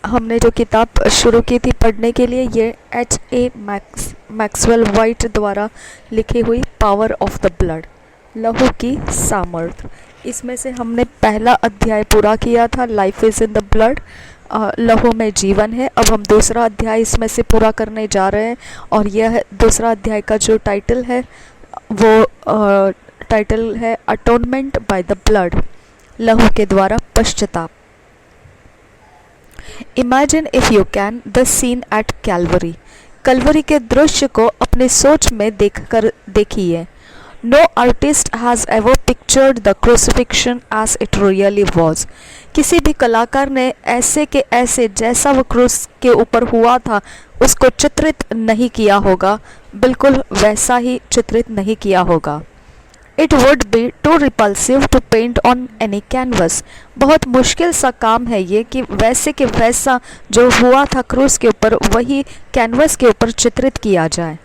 हमने जो किताब शुरू की थी पढ़ने के लिए, ये H.A. मैक्सवेल वाइट द्वारा लिखी हुई पावर ऑफ द ब्लड, लहू की सामर्थ्य। इसमें से हमने पहला अध्याय पूरा किया था, life is in the blood, लहू में जीवन है। अब हम दूसरा अध्याय इसमें से पूरा करने जा रहे हैं, और यह दूसरा अध्याय का जो टाइटल है वो टाइटल है अटोनमेंट बाय द ब्लड, लहू के द्वारा पश्चाताप। Imagine if you can the scene at Calvary, Calvary के दृश्य को अपने सोच में देखिए। No artist has ever pictured the crucifixion as it really was, किसी भी कलाकार ने ऐसे के ऐसे जैसा वो क्रूस के ऊपर हुआ था उसको चित्रित नहीं किया होगा, बिल्कुल वैसा ही चित्रित नहीं किया होगा। It would be too repulsive to paint on any canvas, बहुत मुश्किल सा काम है ये कि वैसे के वैसा जो हुआ था क्रूस के ऊपर वही कैनवस के ऊपर चित्रित किया जाए।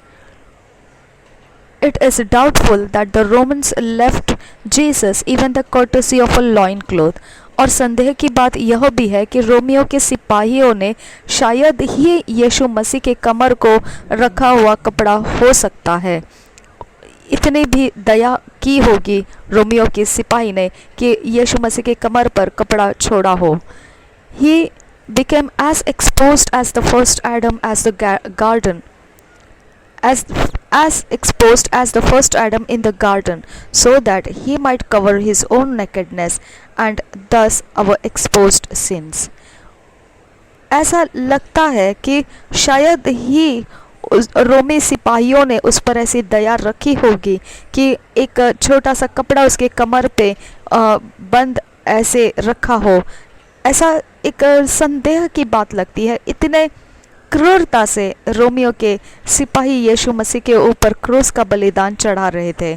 It is doubtful that the Romans left Jesus even the courtesy of a loin cloth, और संदेह की बात यह भी है कि रोमियो के सिपाहियों ने शायद ही यीशु मसीह के कमर को रखा हुआ कपड़ा हो सकता है, इतनी भी दया की होगी रोमियो के सिपाही ने कि यीशु मसीह के कमर पर कपड़ा छोड़ा हो। He became as exposed as the first Adam as the garden, as exposed as the first Adam in the garden, so that he might cover his own nakedness and thus our exposed sins. ऐसा लगता है कि शायद ही रोमी सिपाहियों ने उस पर ऐसी दया रखी होगी कि एक छोटा सा कपड़ा उसके कमर पे बंद ऐसे रखा हो। ऐसा एक संदेह की बात लगती है, इतने क्रूरता से रोमियो के सिपाही यीशु मसीह के ऊपर क्रूस का बलिदान चढ़ा रहे थे,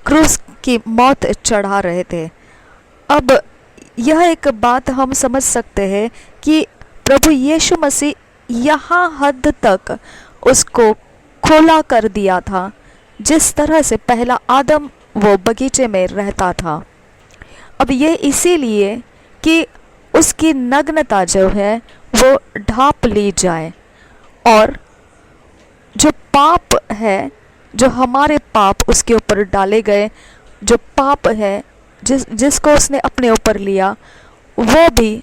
क्रूस की मौत चढ़ा रहे थे। अब यह एक बात हम समझ सकते हैं कि प्रभु यीशु मसीह यहाँ हद तक उसको खोला कर दिया था जिस तरह से पहला आदम वो बगीचे में रहता था। अब ये इसीलिए कि उसकी नग्नता जो है वो ढांप ली जाए, और जो पाप है, जो हमारे पाप उसके ऊपर डाले गए, जो पाप है जिसको उसने अपने ऊपर लिया, वो भी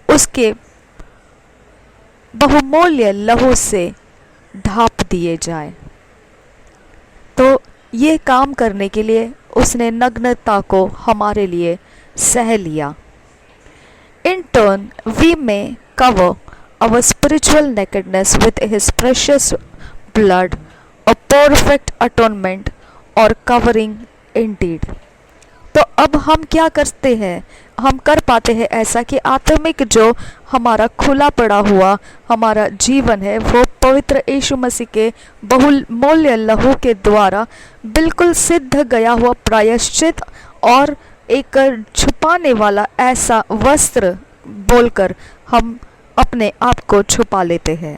उसके बहुमूल्य लहू से ढांप दिए जाए। तो ये काम करने के लिए उसने नग्नता को हमारे लिए सह लिया। In turn, we may cover our spiritual nakedness with His precious blood, a perfect atonement or covering indeed. तो अब हम क्या करते हैं, हम कर पाते हैं ऐसा कि आत्मिक जो हमारा खुला पड़ा हुआ हमारा जीवन है वो पवित्र यीशु मसीह के बहुमूल्य लहू के द्वारा बिल्कुल सिद्ध गया हुआ प्रायश्चित और एक छुपाने वाला ऐसा वस्त्र बोलकर हम अपने आप को छुपा लेते हैं।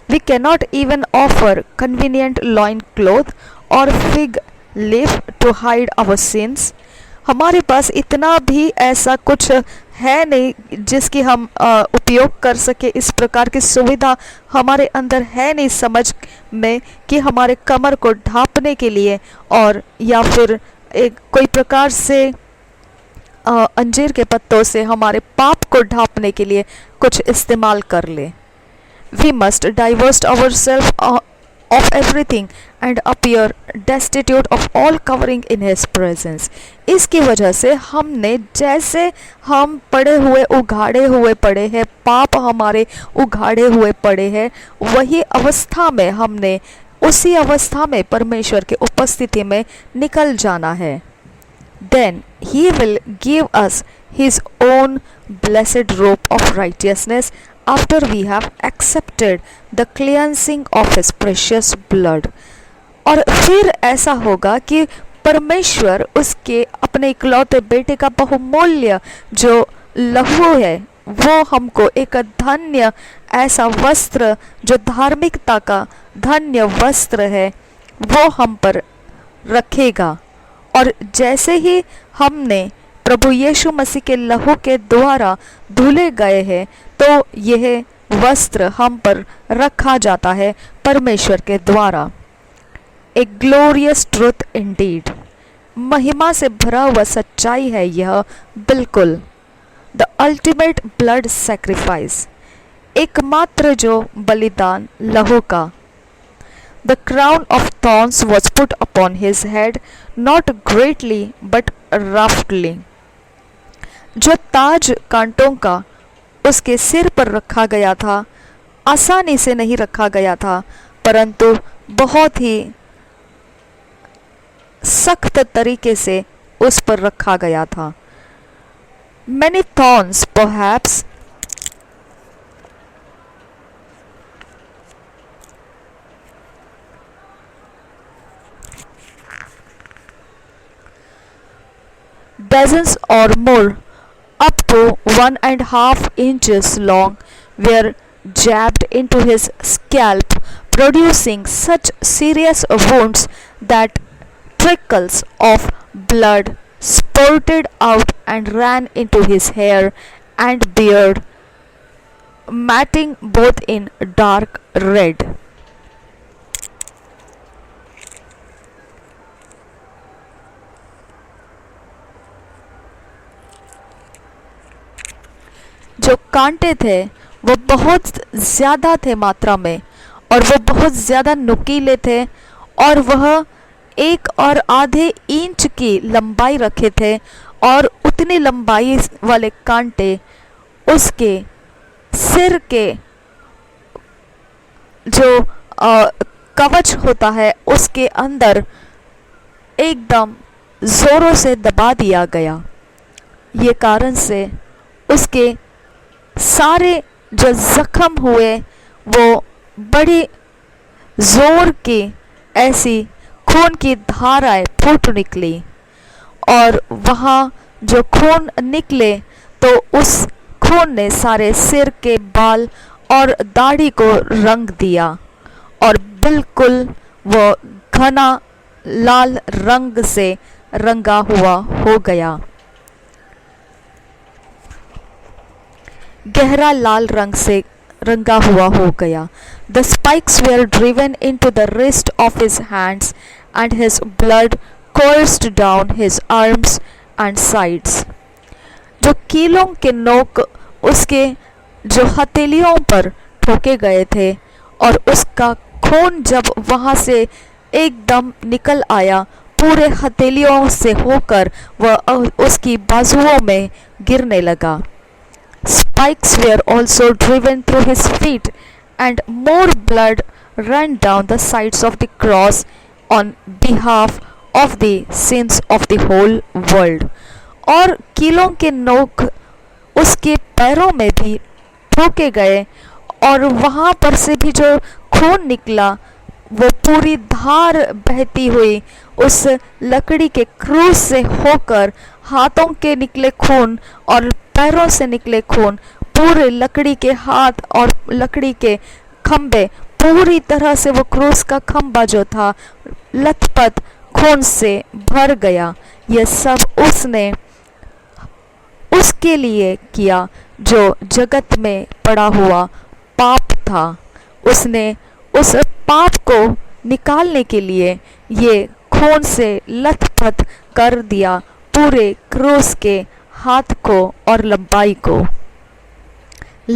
We cannot even offer convenient loin cloth or fig leaf to hide our sins. हमारे पास इतना भी ऐसा कुछ है नहीं जिसकी हम उपयोग कर सके, इस प्रकार की सुविधा हमारे अंदर है नहीं समझ में कि हमारे कमर को ढांपने के लिए और या फिर एक कोई प्रकार से अंजीर के पत्तों से हमारे पाप को ढांपने के लिए कुछ इस्तेमाल कर ले। We must divest ourselves of everything and appear destitute of all covering in His presence. इसकी वजह से हमने जैसे हम पड़े हुए उघाड़े हुए पड़े हैं, पाप हमारे उघाड़े हुए पड़े हैं, वही अवस्था में हमने उसी अवस्था में परमेश्वर की उपस्थिति में निकल जाना है। Then He will give us His own blessed robe of righteousness after we have accepted the cleansing of His precious blood. और फिर ऐसा होगा कि परमेश्वर उसके अपने इकलौते बेटे का बहुमूल्य जो लहू है वो हमको एक धन्य ऐसा वस्त्र, जो धार्मिकता का धन्य वस्त्र है, वो हम पर रखेगा। और जैसे ही हमने प्रभु यीशु मसीह के लहू के द्वारा धुले गए हैं, तो यह वस्त्र हम पर रखा जाता है परमेश्वर के द्वारा। ए ग्लोरियस ट्रुथ इंडीड, महिमा से भरा हुआ सच्चाई है यह बिल्कुल। द अल्टीमेट ब्लड सैक्रिफाइस, एकमात्र जो बलिदान लहू का। The crown of thorns was put upon his head, not greatly but रफली, जो ताज कांटों का उसके सिर पर रखा गया था, आसानी से नहीं रखा गया था, परंतु बहुत ही सख्त तरीके से उस पर रखा गया था। Many thorns perhaps dozens or more, up to 1.5 inches long, were jabbed into his scalp, producing such serious wounds that trickles of blood spurted out and ran into his hair and beard, matting both in dark red. जो कांटे थे वो बहुत ज़्यादा थे मात्रा में, और वो बहुत ज़्यादा नुकीले थे, और वह 1 और आधे इंच की लंबाई रखे थे, और उतनी लंबाई वाले कांटे उसके सिर के जो कवच होता है उसके अंदर एकदम जोरों से दबा दिया गया। ये कारण से उसके सारे जो जख्म हुए वो बड़ी जोर की ऐसी खून की धाराएं फूट निकली, और वहाँ जो खून निकले तो उस खून ने सारे सिर के बाल और दाढ़ी को रंग दिया, और बिल्कुल वो घना लाल रंग से रंगा हुआ हो गया, गहरा लाल रंग से रंगा हुआ हो गया। The spikes were driven into the wrist of his hands, and his blood coursed down his arms and sides. जो कीलों के नोक उसके जो हथेलियों पर ठोके गए थे, और उसका खून जब वहाँ से एकदम निकल आया, पूरे हथेलियों से होकर वह उसकी बाजुओं में गिरने लगा। Spikes were also driven through his feet, and more blood ran down the sides of the cross on behalf of the sins of the whole world. और कीलों के नोक उसके पैरों में भी ठोके गए, और वहाँ पर से भी जो खून निकला वो पूरी धार बहती हुई उस लकड़ी के क्रूस से होकर, हाथों के निकले खून और पैरों से निकले खून, पूरे लकड़ी के हाथ और लकड़ी के खंबे, पूरी तरह से वो क्रूस का खंबा जो था लथपथ खून से भर गया। यह सब उसने उसके लिए किया जो जगत में पड़ा हुआ पाप था। उसने उस पाप को निकालने के लिए ये खून से लथपथ कर दिया पूरे क्रूस के हाथ को और लंबाई को।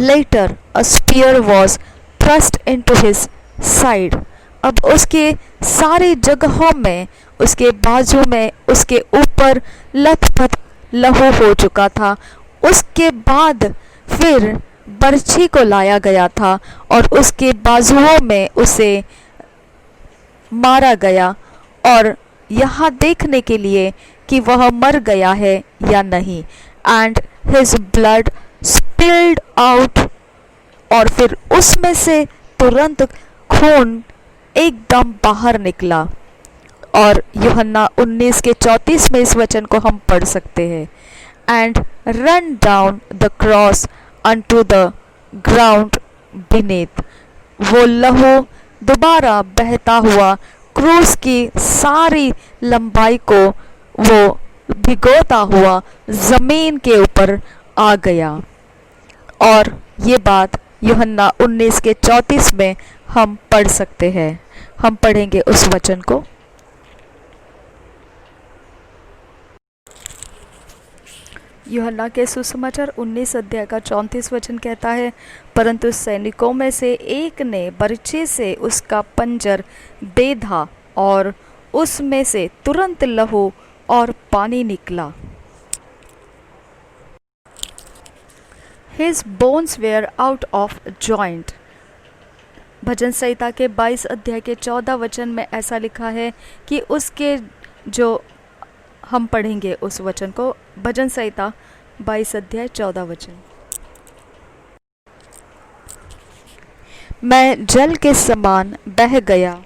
Later a spear was thrust into his side. अब उसके सारी जगहों में, उसके बाजू में, उसके ऊपर लथपथ लहू हो चुका था। उसके बाद फिर बर्छी को लाया गया था और उसके बाजुओं में उसे मारा गया, और यहाँ देखने के लिए कि वह मर गया है या नहीं। And his blood spilled out, और फिर उसमें से तुरंत खून एकदम बाहर निकला। और यूहन्ना 19 के 34 में इस वचन को हम पढ़ सकते हैं। And run down the cross unto the ground beneath. वो लहू दोबारा बहता हुआ क्रूस की सारी लंबाई को वो भिगोता हुआ जमीन के ऊपर आ गया। और ये बात यूहन्ना 19 के 34 में हम पढ़ सकते हैं। हम पढ़ेंगे उस वचन को। यूहन्ना के सुसमाचार 19 अध्याय का 34 वचन कहता है, परंतु सैनिकों में से एक ने बर्छी से उसका पंजर बेधा और उसमें से तुरंत लहू और पानी निकला। His bones were out of joint। भजन संहिता के 22 अध्याय के 14 वचन में ऐसा लिखा है कि उसके जो हम पढ़ेंगे उस वचन को। भजन संहिता 22 अध्याय 14 वचन। मैं जल के समान बह गया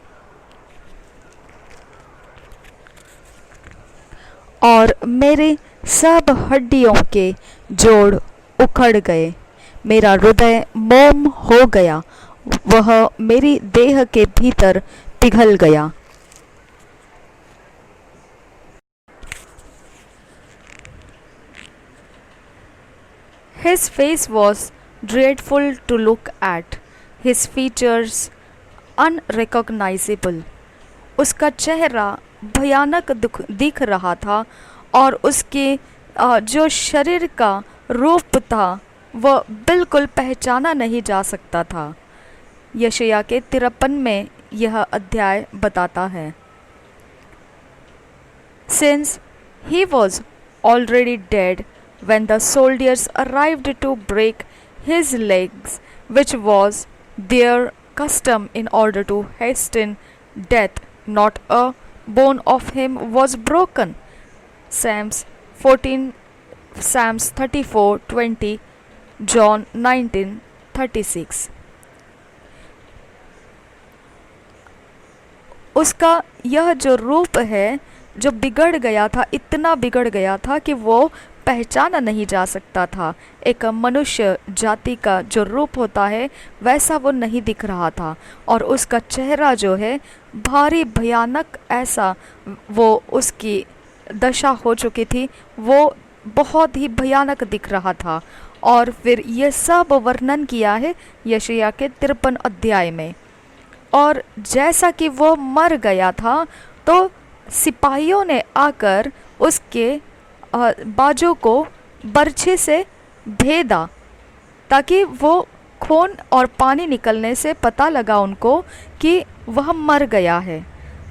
और मेरी सब हड्डियों के जोड़ उखड़ गए। मेरा हृदय मोम हो गया, वह मेरी देह के भीतर पिघल गया। His face was dreadful to look at, his features unrecognizable। उसका चेहरा भयानक दिख रहा था और उसके जो शरीर का रूप था वह बिल्कुल पहचाना नहीं जा सकता था। यशायाह के 53 में यह अध्याय बताता है। Since he was already dead when the soldiers arrived to break his legs, which was their custom in order to hasten death, not a bone of him was broken। Psalms 34:20, John 19:36। उसका यह जो रूप है जो बिगड़ गया था, इतना बिगड़ गया था कि वो पहचाना नहीं जा सकता था। एक मनुष्य जाति का जो रूप होता है वैसा वो नहीं दिख रहा था। और उसका चेहरा जो है भारी भयानक, ऐसा वो उसकी दशा हो चुकी थी, वो बहुत ही भयानक दिख रहा था। और फिर ये सब वर्णन किया है यशायाह के 53 अध्याय में। और जैसा कि वो मर गया था तो सिपाहियों ने आकर उसके बाजू को बर्छी से भेदा ताकि वो खून और पानी निकलने से पता लगा उनको कि वह मर गया है।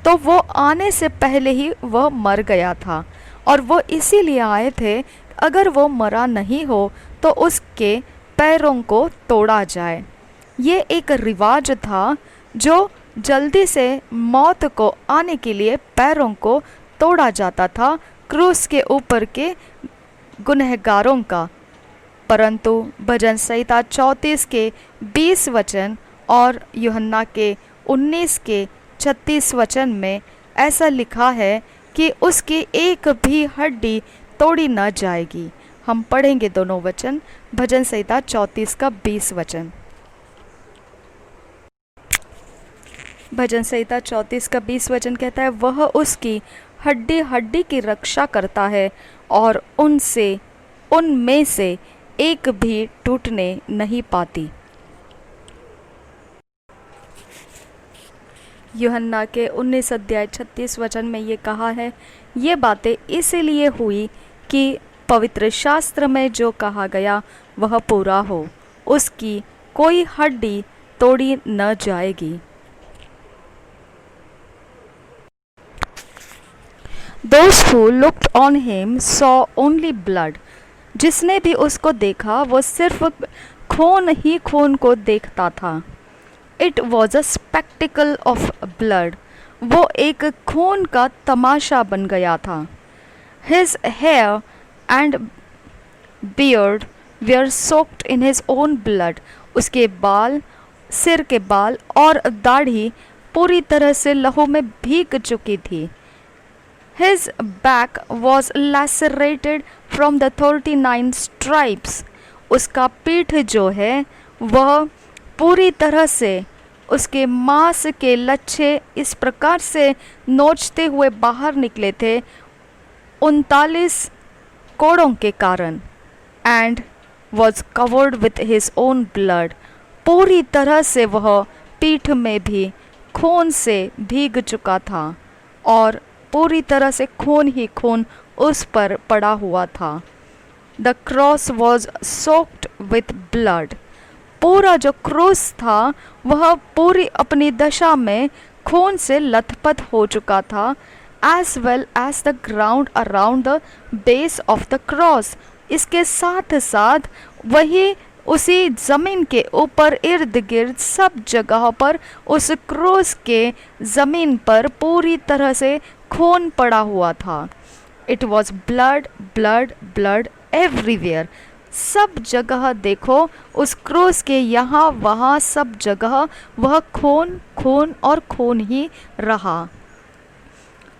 तो वो आने से पहले ही वह मर गया था और वो इसीलिए आए थे, अगर वो मरा नहीं हो तो उसके पैरों को तोड़ा जाए। ये एक रिवाज था जो जल्दी से मौत को आने के लिए पैरों को तोड़ा जाता था क्रूस के ऊपर के गुनहगारों का। परंतु भजन संहिता 34 के 20 वचन और यूहन्ना के 19 के 36 वचन में ऐसा लिखा है कि उसकी एक भी हड्डी तोड़ी न जाएगी। हम पढ़ेंगे दोनों वचन। भजन संहिता 34 का 20 वचन। भजन संहिता 34 का 20 वचन कहता है, वह उसकी हड्डी हड्डी की रक्षा करता है और उनमें से एक भी टूटने नहीं पाती। यूहन्ना के 19 अध्याय 36 वचन में ये कहा है, ये बातें इसलिए हुई कि पवित्र शास्त्र में जो कहा गया वह पूरा हो, उसकी कोई हड्डी तोड़ी न जाएगी। Those who looked on him saw only blood। जिसने भी उसको देखा वो सिर्फ खून ही खून को देखता था। It was a spectacle of blood। वो एक खून का तमाशा बन गया था। His hair and beard were soaked in his own blood। उसके बाल, सिर के बाल और दाढ़ी पूरी तरह से लहू में भीग चुकी थी। His back was lacerated from the 39 stripes। उसका पीठ जो है वह पूरी तरह से उसके मांस के लच्छे इस प्रकार से नोचते हुए बाहर निकले थे 39 कोड़ों के कारण, and was covered with his own blood, पूरी तरह से वह पीठ में भी खून से भीग चुका था और पूरी तरह से खून ही खून उस पर पड़ा हुआ था। The cross was soaked with blood, पूरा जो क्रूस था वह पूरी अपनी दशा में खून से लथपथ हो चुका था। As well as the ground around the base of the cross, इसके साथ साथ वही उसी ज़मीन के ऊपर इर्द गिर्द सब जगह पर उस क्रूस के ज़मीन पर पूरी तरह से खून पड़ा हुआ था। It was blood blood blood everywhere, सब जगह देखो उस क्रूस के यहाँ वहाँ सब जगह वह खून खून और खून ही रहा।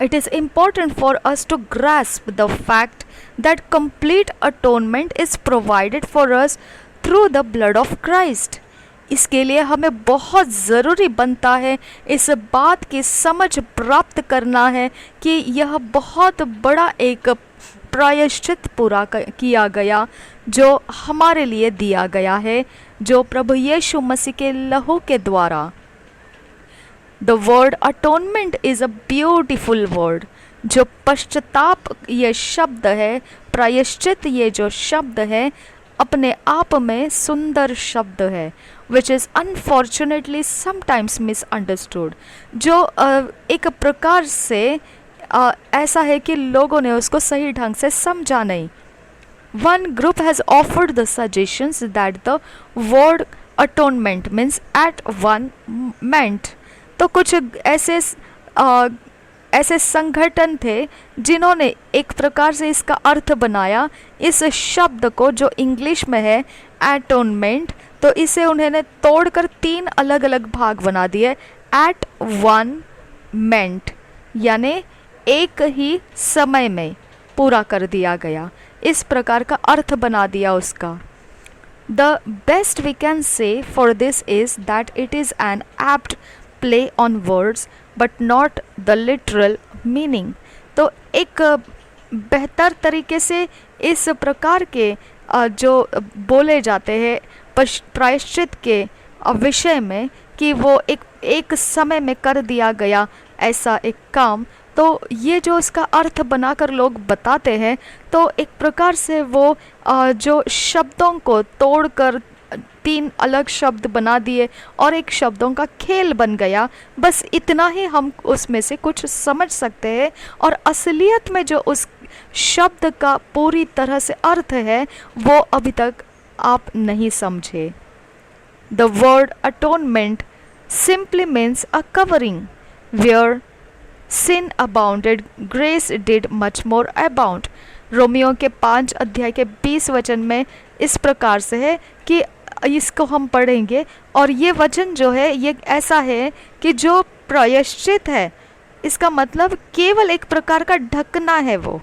It is important for us to grasp the fact that complete atonement is provided for us through the blood of Christ. इसके लिए हमें बहुत ज़रूरी बनता है इस बात की समझ प्राप्त करना है कि यह बहुत बड़ा एक प्रायश्चित पूरा किया गया जो हमारे लिए दिया गया है, जो प्रभु यीशु मसीह के लहू के द्वारा। The word atonement is a beautiful word, जो पश्चाताप ये शब्द है, प्रायश्चित ये जो शब्द है अपने आप में सुंदर शब्द है, which is unfortunately sometimes misunderstood, जो एक प्रकार से ऐसा है कि लोगों ने उसको सही ढंग से समझा नहीं। One group has offered the suggestions that the word atonement means at one meant, तो कुछ ऐसे संगठन थे जिन्होंने एक प्रकार से इसका अर्थ बनाया इस शब्द को जो इंग्लिश में है एटोनमेंट, तो इसे उन्होंने तोड़कर 3 अलग अलग भाग बना दिए। एट वन मेंट यानी एक ही समय में पूरा कर दिया गया, इस प्रकार का अर्थ बना दिया उसका। The best we can say for this is that it is an apt play on words but not the literal meaning. तो एक बेहतर तरीके से इस प्रकार के जो बोले जाते हैं प्रायश्चित के विषय में कि वो एक समय में कर दिया गया ऐसा एक काम, तो ये जो उसका अर्थ बनाकर लोग बताते हैं तो एक प्रकार से वो जो शब्दों को तोड़कर 3 अलग शब्द बना दिए और एक शब्दों का खेल बन गया। बस इतना ही हम उसमें से कुछ समझ सकते हैं और असलियत में जो उस शब्द का पूरी तरह से अर्थ है वो अभी तक आप नहीं समझे। The word atonement simply means a covering, where sin abounded grace did much more abound। रोमियो के 5 अध्याय के 20 वचन में इस प्रकार से है कि इसको हम पढ़ेंगे और ये वचन जो है ये ऐसा है कि जो प्रायश्चित है इसका मतलब केवल एक प्रकार का ढकना है, वो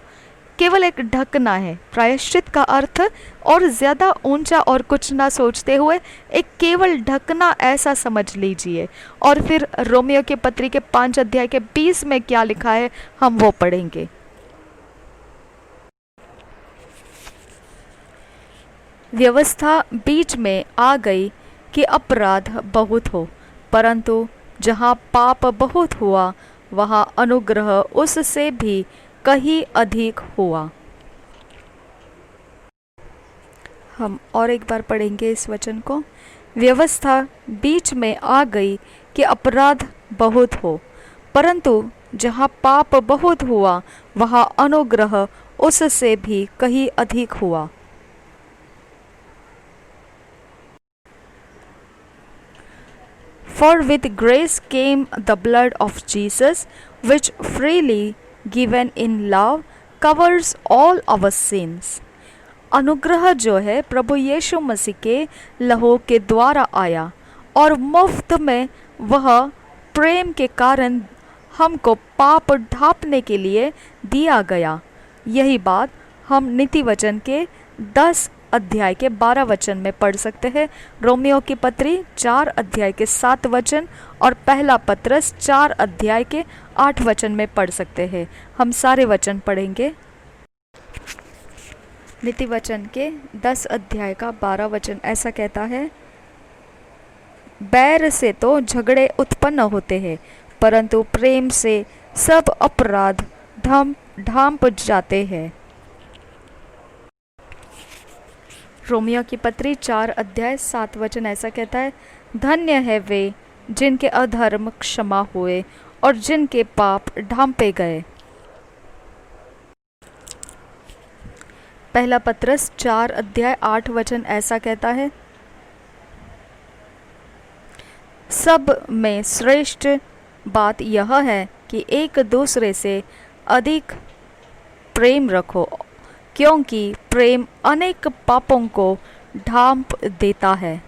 केवल एक ढकना है। प्रायश्चित का अर्थ और ज़्यादा ऊंचा और कुछ ना सोचते हुए एक केवल ढकना ऐसा समझ लीजिए। और फिर रोमियो के पत्री के 5 अध्याय के 20 में क्या लिखा है हम वो पढ़ेंगे। व्यवस्था बीच में आ गई कि अपराध बहुत हो, परंतु जहाँ पाप बहुत हुआ वहाँ अनुग्रह उससे भी कहीं अधिक हुआ। हम और एक बार पढ़ेंगे इस वचन को। व्यवस्था बीच में आ गई कि अपराध बहुत हो, परंतु जहाँ पाप बहुत हुआ वहाँ अनुग्रह उससे भी कहीं अधिक हुआ। For with grace came the blood of Jesus, which freely given in love covers all our sins। अनुग्रह जो है प्रभु यीशु मसीह के लहू के द्वारा आया और मुफ्त में वह प्रेम के कारण हमको पाप ढांपने के लिए दिया गया। यही बात हम नीति वचन के 10 अध्याय के 12 वचन में पढ़ सकते हैं, रोमियो की पत्री 4 अध्याय के 7 वचन और पहला पत्रस 4 अध्याय के 8 वचन में पढ़ सकते हैं। हम सारे वचन पढ़ेंगे। नीति वचन के 10 अध्याय का 12 वचन ऐसा कहता है, बैर से तो झगड़े उत्पन्न होते हैं, परंतु प्रेम से सब अपराध ढांप जाते हैं। रोमियो की पत्री 4 अध्याय 7 वचन ऐसा कहता है, धन्य है वे जिनके अधर्म क्षमा हुए और जिनके पाप ढांपे गए। पहला पत्रस 4 अध्याय 8 वचन ऐसा कहता है, सब में श्रेष्ठ बात यह है कि एक दूसरे से अधिक प्रेम रखो, क्योंकि प्रेम अनेक पापों को ढांप देता है।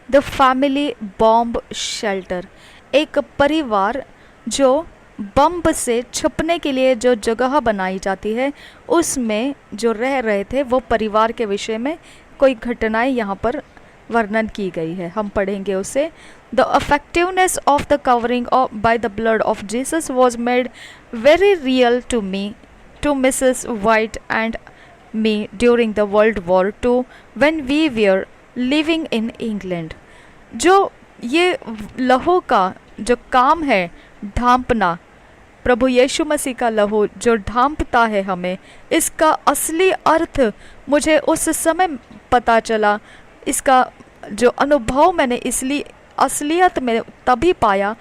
द फैमिली बॉम्ब शेल्टर, एक परिवार जो बम से छुपने के लिए जो जगह बनाई जाती है, उसमें जो रह रहे थे वो परिवार के विषय में कोई घटनाएं यहाँ पर वर्णन की गई है, हम पढ़ेंगे उसे। The effectiveness of the covering by the blood of Jesus was made very real to me, to Mrs. White and me during the World War II when we were living in England। जो ये लहू का जो काम है ढांपना, प्रभु यीशु मसीह का लहू जो ढांपता है हमें, इसका असली अर्थ मुझे उस समय पता चला। इसका जो अनुभव मैंने इसलिए असलियत में तभी पाया,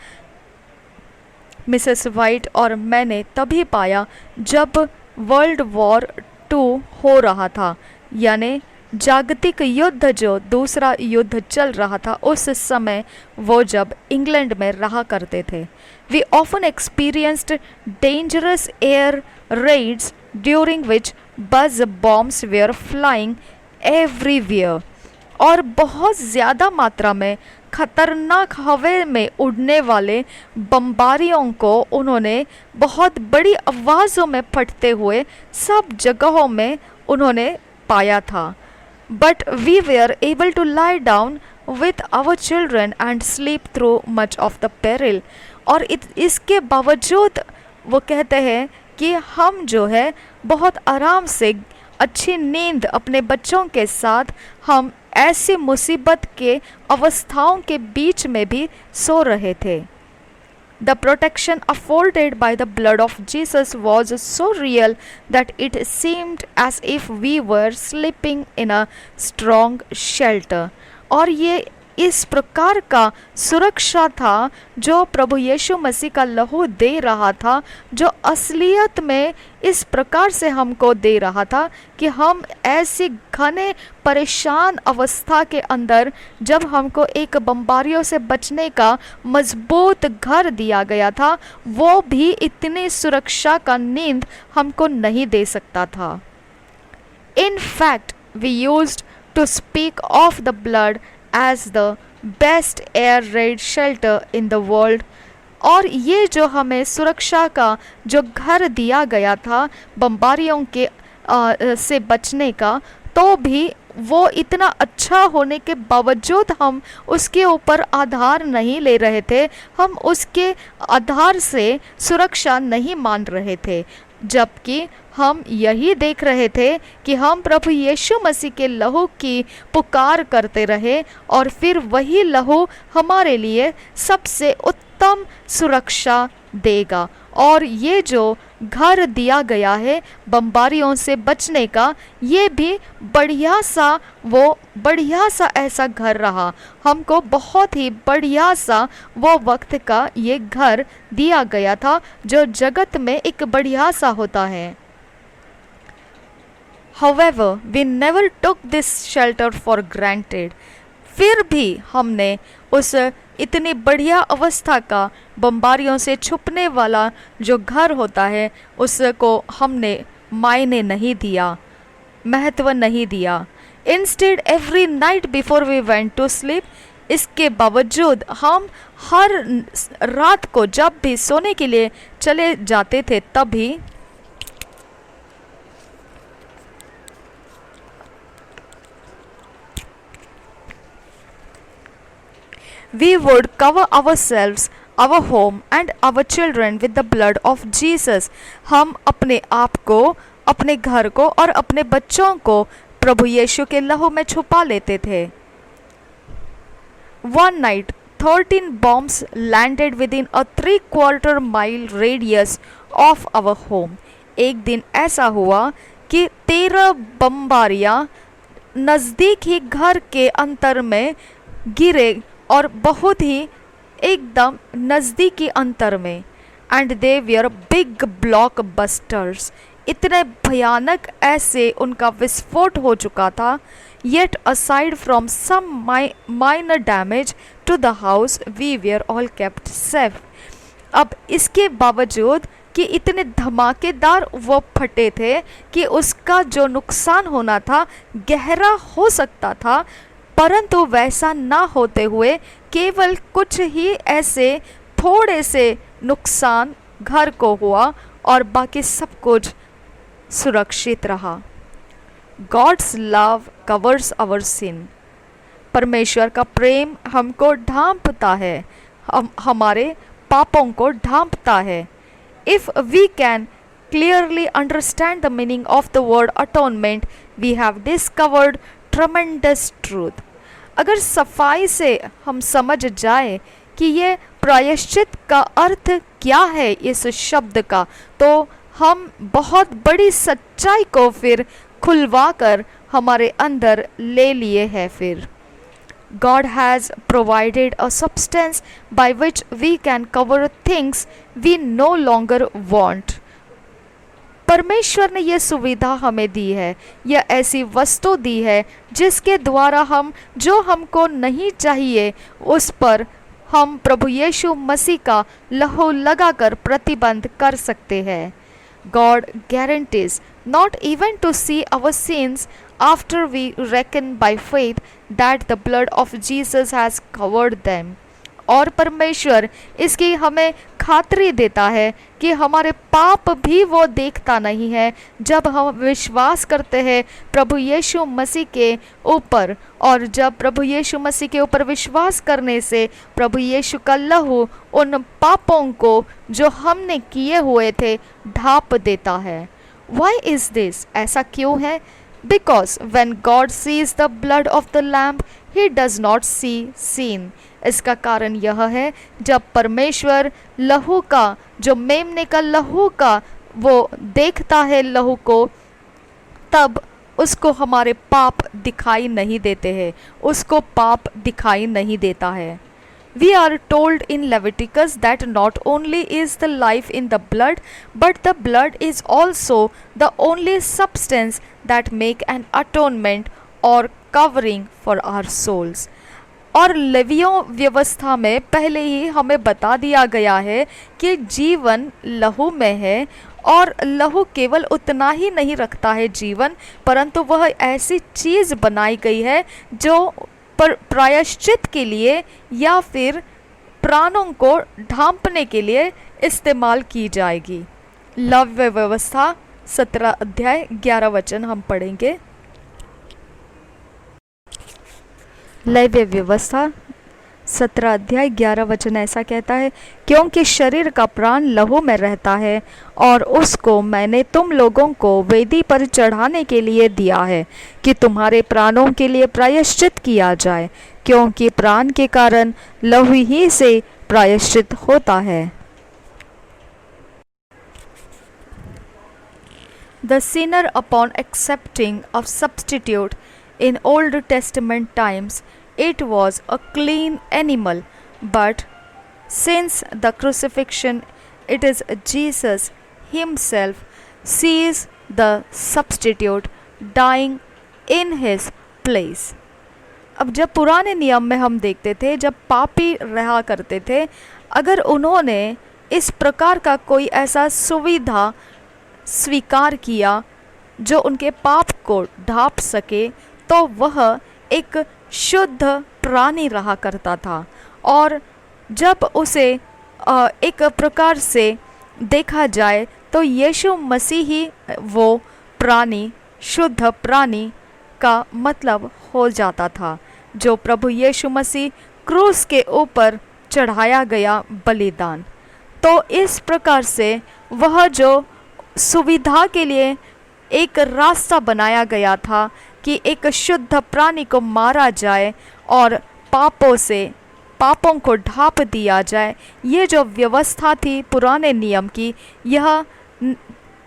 मिसेस वाइट और मैंने तभी पाया जब वर्ल्ड वॉर 2 हो रहा था, यानी जागतिक युद्ध जो दूसरा युद्ध चल रहा था, उस समय वो जब इंग्लैंड में रहा करते थे। We often experienced dangerous air raids during which buzz bombs where flying everywhere, और बहुत ज़्यादा मात्रा में खतरनाक हवा में उड़ने वाले बमबारियों को उन्होंने बहुत बड़ी आवाज़ों में फटते हुए सब जगहों में उन्होंने पाया था। But we were able to lie down with our children and sleep through much of the peril। और इसके बावजूद वो कहते हैं कि हम जो है बहुत आराम से अच्छी नींद अपने बच्चों के साथ हम ऐसी मुसीबत के अवस्थाओं के बीच में भी सो रहे थे। The protection afforded by the blood of Jesus was so real that it seemed as if we were sleeping in a strong shelter। और ये इस प्रकार का सुरक्षा था जो प्रभु यीशु मसीह का लहू दे रहा था, जो असलियत में इस प्रकार से हमको दे रहा था कि हम ऐसी घने परेशान अवस्था के अंदर, जब हमको एक बमबारियों से बचने का मजबूत घर दिया गया था, वो भी इतनी सुरक्षा का नींद हमको नहीं दे सकता था। In fact, we used to speak of the blood as the best air raid shelter in the world। और ये जो हमें सुरक्षा का जो घर दिया गया था बमबारियों के से बचने का, तो भी वो इतना अच्छा होने के बावजूद हम उसके ऊपर आधार नहीं ले रहे थे, हम उसके आधार से सुरक्षा नहीं मान रहे थे, जबकि हम यही देख रहे थे कि हम प्रभु यीशु मसीह के लहू की पुकार करते रहे और फिर वही लहू हमारे लिए सबसे उत्तम सुरक्षा देगा। और ये जो घर दिया गया है बमबारियों से बचने का, ये भी बढ़िया सा ऐसा घर रहा। हमको बहुत ही बढ़िया सा वो वक्त का ये घर दिया गया था जो जगत में एक बढ़िया सा होता है। However, we never took this shelter for granted। फिर भी हमने उस इतनी बढ़िया अवस्था का बमबारियों से छुपने वाला जो घर होता है उसको हमने मायने नहीं दिया, महत्व नहीं दिया। Instead, every night before we went to sleep, इसके बावजूद हम हर रात को जब भी सोने के लिए चले जाते थे, तभी we would cover ourselves our home and our children with the blood of Jesus. हम अपने आप को, अपने घर को और अपने बच्चों को प्रभु यीशु के लहू में छुपा लेते थे. One night, 13 bombs landed within a 3/4 mile radius of our home. एक दिन ऐसा हुआ कि 13 बमबारियां नज़दीक ही घर के अंतर में गिरे और बहुत ही एकदम नज़दीकी अंतर में. And they were big blockbusters. इतने भयानक ऐसे उनका विस्फोट हो चुका था. Yet aside from some minor damage to the house we were all kept safe. अब इसके बावजूद कि इतने धमाकेदार वो फटे थे कि उसका जो नुकसान होना था गहरा हो सकता था, परंतु वैसा ना होते हुए केवल कुछ ही ऐसे थोड़े से नुकसान घर को हुआ और बाकी सब कुछ सुरक्षित रहा. God's love covers our sin. परमेश्वर का प्रेम हमको ढांपता है, हमारे पापों को ढांपता है. If we can clearly understand the meaning of the word atonement, we have discovered tremendous truth. अगर सफाई से हम समझ जाए कि ये प्रायश्चित का अर्थ क्या है इस शब्द का, तो हम बहुत बड़ी सच्चाई को फिर खुलवा कर हमारे अंदर ले लिए हैं. फिर God has provided a substance by which we can cover things we no longer want. परमेश्वर ने यह सुविधा हमें दी है, यह ऐसी वस्तु दी है जिसके द्वारा हम जो हमको नहीं चाहिए उस पर हम प्रभु यीशु मसीह का लहू लगाकर प्रतिबंध कर सकते हैं. God guarantees not even to see our sins after we reckon by faith that the blood of Jesus has covered them. और परमेश्वर इसकी हमें खातरी देता है कि हमारे पाप भी वो देखता नहीं है जब हम विश्वास करते हैं प्रभु यीशु मसीह के ऊपर. और जब प्रभु यीशु मसीह के ऊपर विश्वास करने से प्रभु यीशु का लहू उन पापों को जो हमने किए हुए थे ढांप देता है. Why is this? ऐसा क्यों है? Because when God sees the blood of the lamb, he does not see sin. इसका कारण यह है जब परमेश्वर लहू का, जो मेमने का लहू का वो देखता है लहू को, तब उसको हमारे पाप दिखाई नहीं देते हैं, उसको पाप दिखाई नहीं देता है. We are told in Leviticus that not only is the life in the blood, but the blood is also the only substance that make an atonement or covering for our souls. और लेवियों व्यवस्था में पहले ही हमें बता दिया गया है कि जीवन लहू में है, और लहू केवल उतना ही नहीं रखता है जीवन, परंतु वह ऐसी चीज़ बनाई गई है जो प्रायश्चित के लिए या फिर प्राणों को ढांपने के लिए इस्तेमाल की जाएगी. लव्य व्यवस्था 17 अध्याय 11 वचन हम पढ़ेंगे. लव्य व्यवस्था 17 अध्याय 11 वचन ऐसा कहता है, क्योंकि शरीर का प्राण लहू में रहता है और उसको मैंने तुम लोगों को वेदी पर चढ़ाने के लिए दिया है कि तुम्हारे प्राणों के लिए प्रायश्चित किया जाए, क्योंकि प्राण के कारण लहू ही से प्रायश्चित होता है. The sinner upon accepting of substitute in Old Testament times, it was a clean animal, but since the crucifixion, it is Jesus himself sees the substitute dying in his place. अब जब पुराने नियम में हम देखते थे, जब पापी रहा करते थे, अगर उन्होंने इस प्रकार का कोई ऐसा सुविधा स्वीकार किया जो उनके पाप को ढांप सके, तो वह एक शुद्ध प्राणी रहा करता था. और जब उसे एक प्रकार से देखा जाए तो यीशु मसीह ही वो प्राणी, शुद्ध प्राणी का मतलब हो जाता था, जो प्रभु यीशु मसीह क्रूस के ऊपर चढ़ाया गया बलिदान। तो इस प्रकार से वह जो सुविधा के लिए एक रास्ता बनाया गया था कि एक शुद्ध प्राणी को मारा जाए और पापों को ढांप दिया जाए, ये जो व्यवस्था थी पुराने नियम की, यह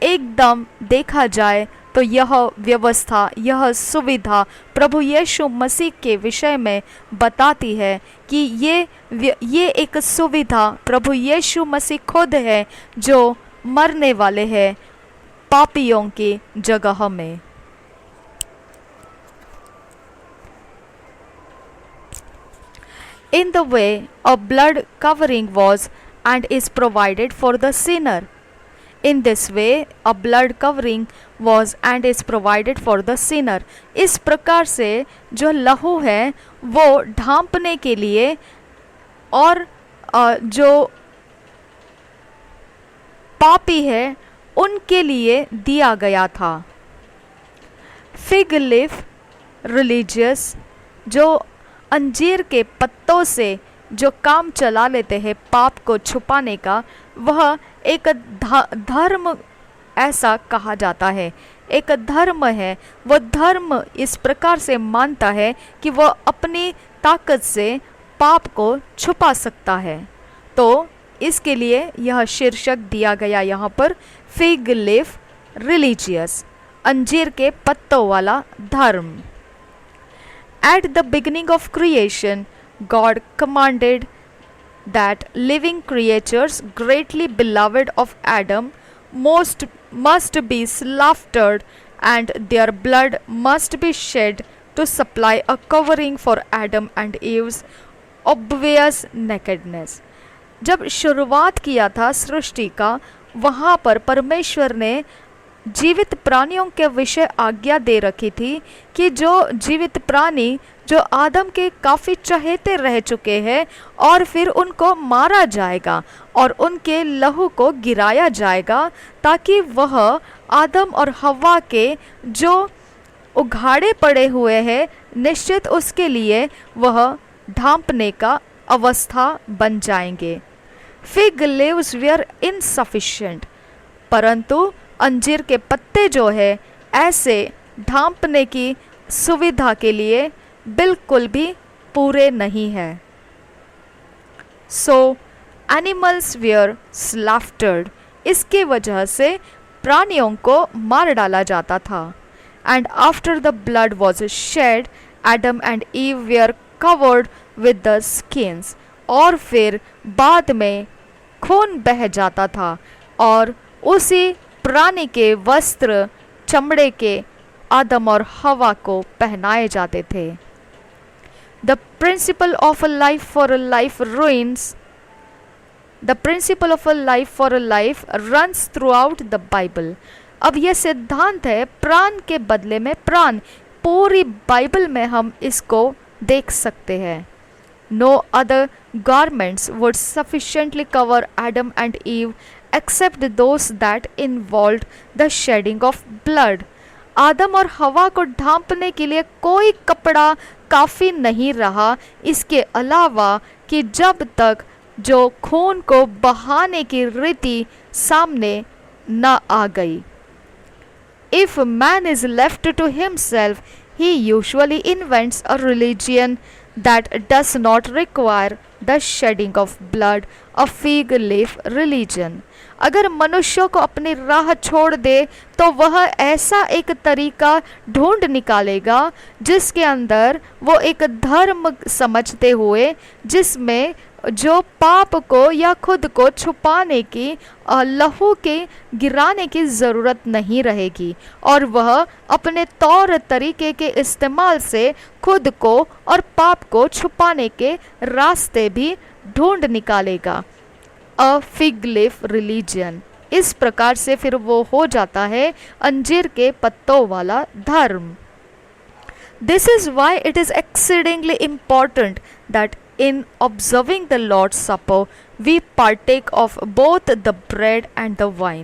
एकदम देखा जाए तो यह व्यवस्था, यह सुविधा प्रभु यीशु मसीह के विषय में बताती है कि ये एक सुविधा प्रभु यीशु मसीह खुद है जो मरने वाले हैं पापियों की जगह में। In the way, a blood covering was and is provided for the sinner. In this way, a blood covering was and is provided for the sinner. इस प्रकार से जो लहू है वो ढांपने के लिए और जो पापी है उनके लिए दिया गया था। फिग लीफ रिलीजियस, जो अंजीर के पत्तों से जो काम चला लेते हैं पाप को छुपाने का, वह एक धर्म ऐसा कहा जाता है, एक धर्म है। वह धर्म इस प्रकार से मानता है कि वह अपनी ताकत से पाप को छुपा सकता है। तो इसके लिए यह शीर्षक दिया गया यहाँ पर, फिग लीफ रिलीजियस, अंजीर के पत्तों वाला धर्म। At the beginning of creation, God commanded that living creatures greatly beloved of Adam must be slaughtered and their blood must be shed to supply a covering for Adam and Eve's obvious nakedness. जब शुरुआत किया था सृष्टि का, वहाँ पर परमेश्वर ने जीवित प्राणियों के विषय आज्ञा दे रखी थी कि जो जीवित प्राणी जो आदम के काफ़ी चहेते रह चुके हैं और फिर उनको मारा जाएगा और उनके लहू को गिराया जाएगा, ताकि वह आदम और हव्वा के जो उघाड़े पड़े हुए हैं निश्चित उसके लिए वह ढांपने का अवस्था बन जाएंगे। फिग लीव्स वेयर इनसफिशिएंट, परंतु अंजीर के पत्ते जो है ऐसे ढांपने की सुविधा के लिए बिल्कुल भी पूरे नहीं है। सो एनिमल्स वेयर स्लैफ्टर्ड, इसके वजह से प्राणियों को मार डाला जाता था। And after the blood was shed Adam and Eve were covered with the skins, और फिर बाद में खून बह जाता था और उसी प्राणी के वस्त्र चमड़े के आदम और हवा को पहनाए जाते थे। The principle of a life for a life ruins, the principle of a life for a life runs through out the Bible. अब यह सिद्धांत है प्राण के बदले में प्राण, पूरी बाइबल में हम इसको देख सकते हैं। No other garments would sufficiently cover Adam and Eve except those that involved the shedding of blood. आदम और हवा को ढांपने के लिए कोई कपड़ा काफ़ी नहीं रहा, इसके अलावा कि जब तक जो खून को बहाने की रीति सामने न आ गई। If man is left to himself, he usually invents a religion that does not require the shedding of blood, a fig leaf religion. अगर मनुष्य को अपनी राह छोड़ दे तो वह ऐसा एक तरीका ढूंढ निकालेगा जिसके अंदर वो एक धर्म समझते हुए जिसमें जो पाप को या खुद को छुपाने की लहू के गिराने की ज़रूरत नहीं रहेगी, और वह अपने तौर तरीके के इस्तेमाल से खुद को और पाप को छुपाने के रास्ते भी ढूंढ निकालेगा। अ फिग लीफ रिलीजन, इस प्रकार से फिर वो हो जाता है अंजीर के पत्तों वाला धर्म। This is why it is exceedingly important that in observing the Lord's Supper we partake of both the bread and the wine.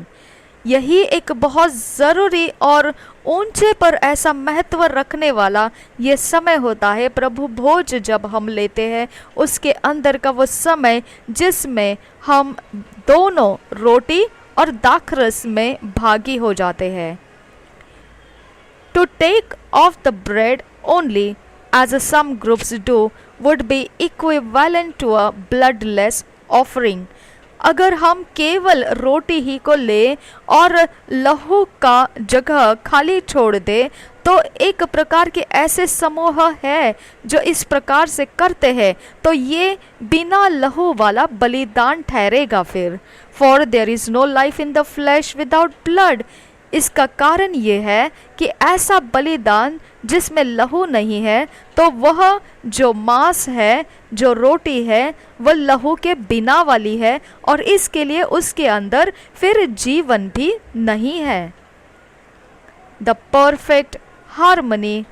यही एक बहुत ज़रूरी और ऊंचे पर ऐसा महत्व रखने वाला ये समय होता है प्रभु भोज जब हम लेते हैं, उसके अंदर का वो समय जिसमें हम दोनों रोटी और दाखरस में भागी हो जाते हैं। To take off the bread only, as some groups do, would be equivalent to a bloodless offering. अगर हम केवल रोटी ही को ले और लहू का जगह खाली छोड़ दे तो एक प्रकार के ऐसे समूह है जो इस प्रकार से करते हैं, तो ये बिना लहू वाला बलिदान ठहरेगा फिर। For there is no life in the flesh without blood. इसका कारण ये है कि ऐसा बलिदान जिसमें लहू नहीं है, तो वह जो मांस है, जो रोटी है, वह लहू के बिना वाली है और इसके लिए उसके अंदर फिर जीवन भी नहीं है। The perfect harmony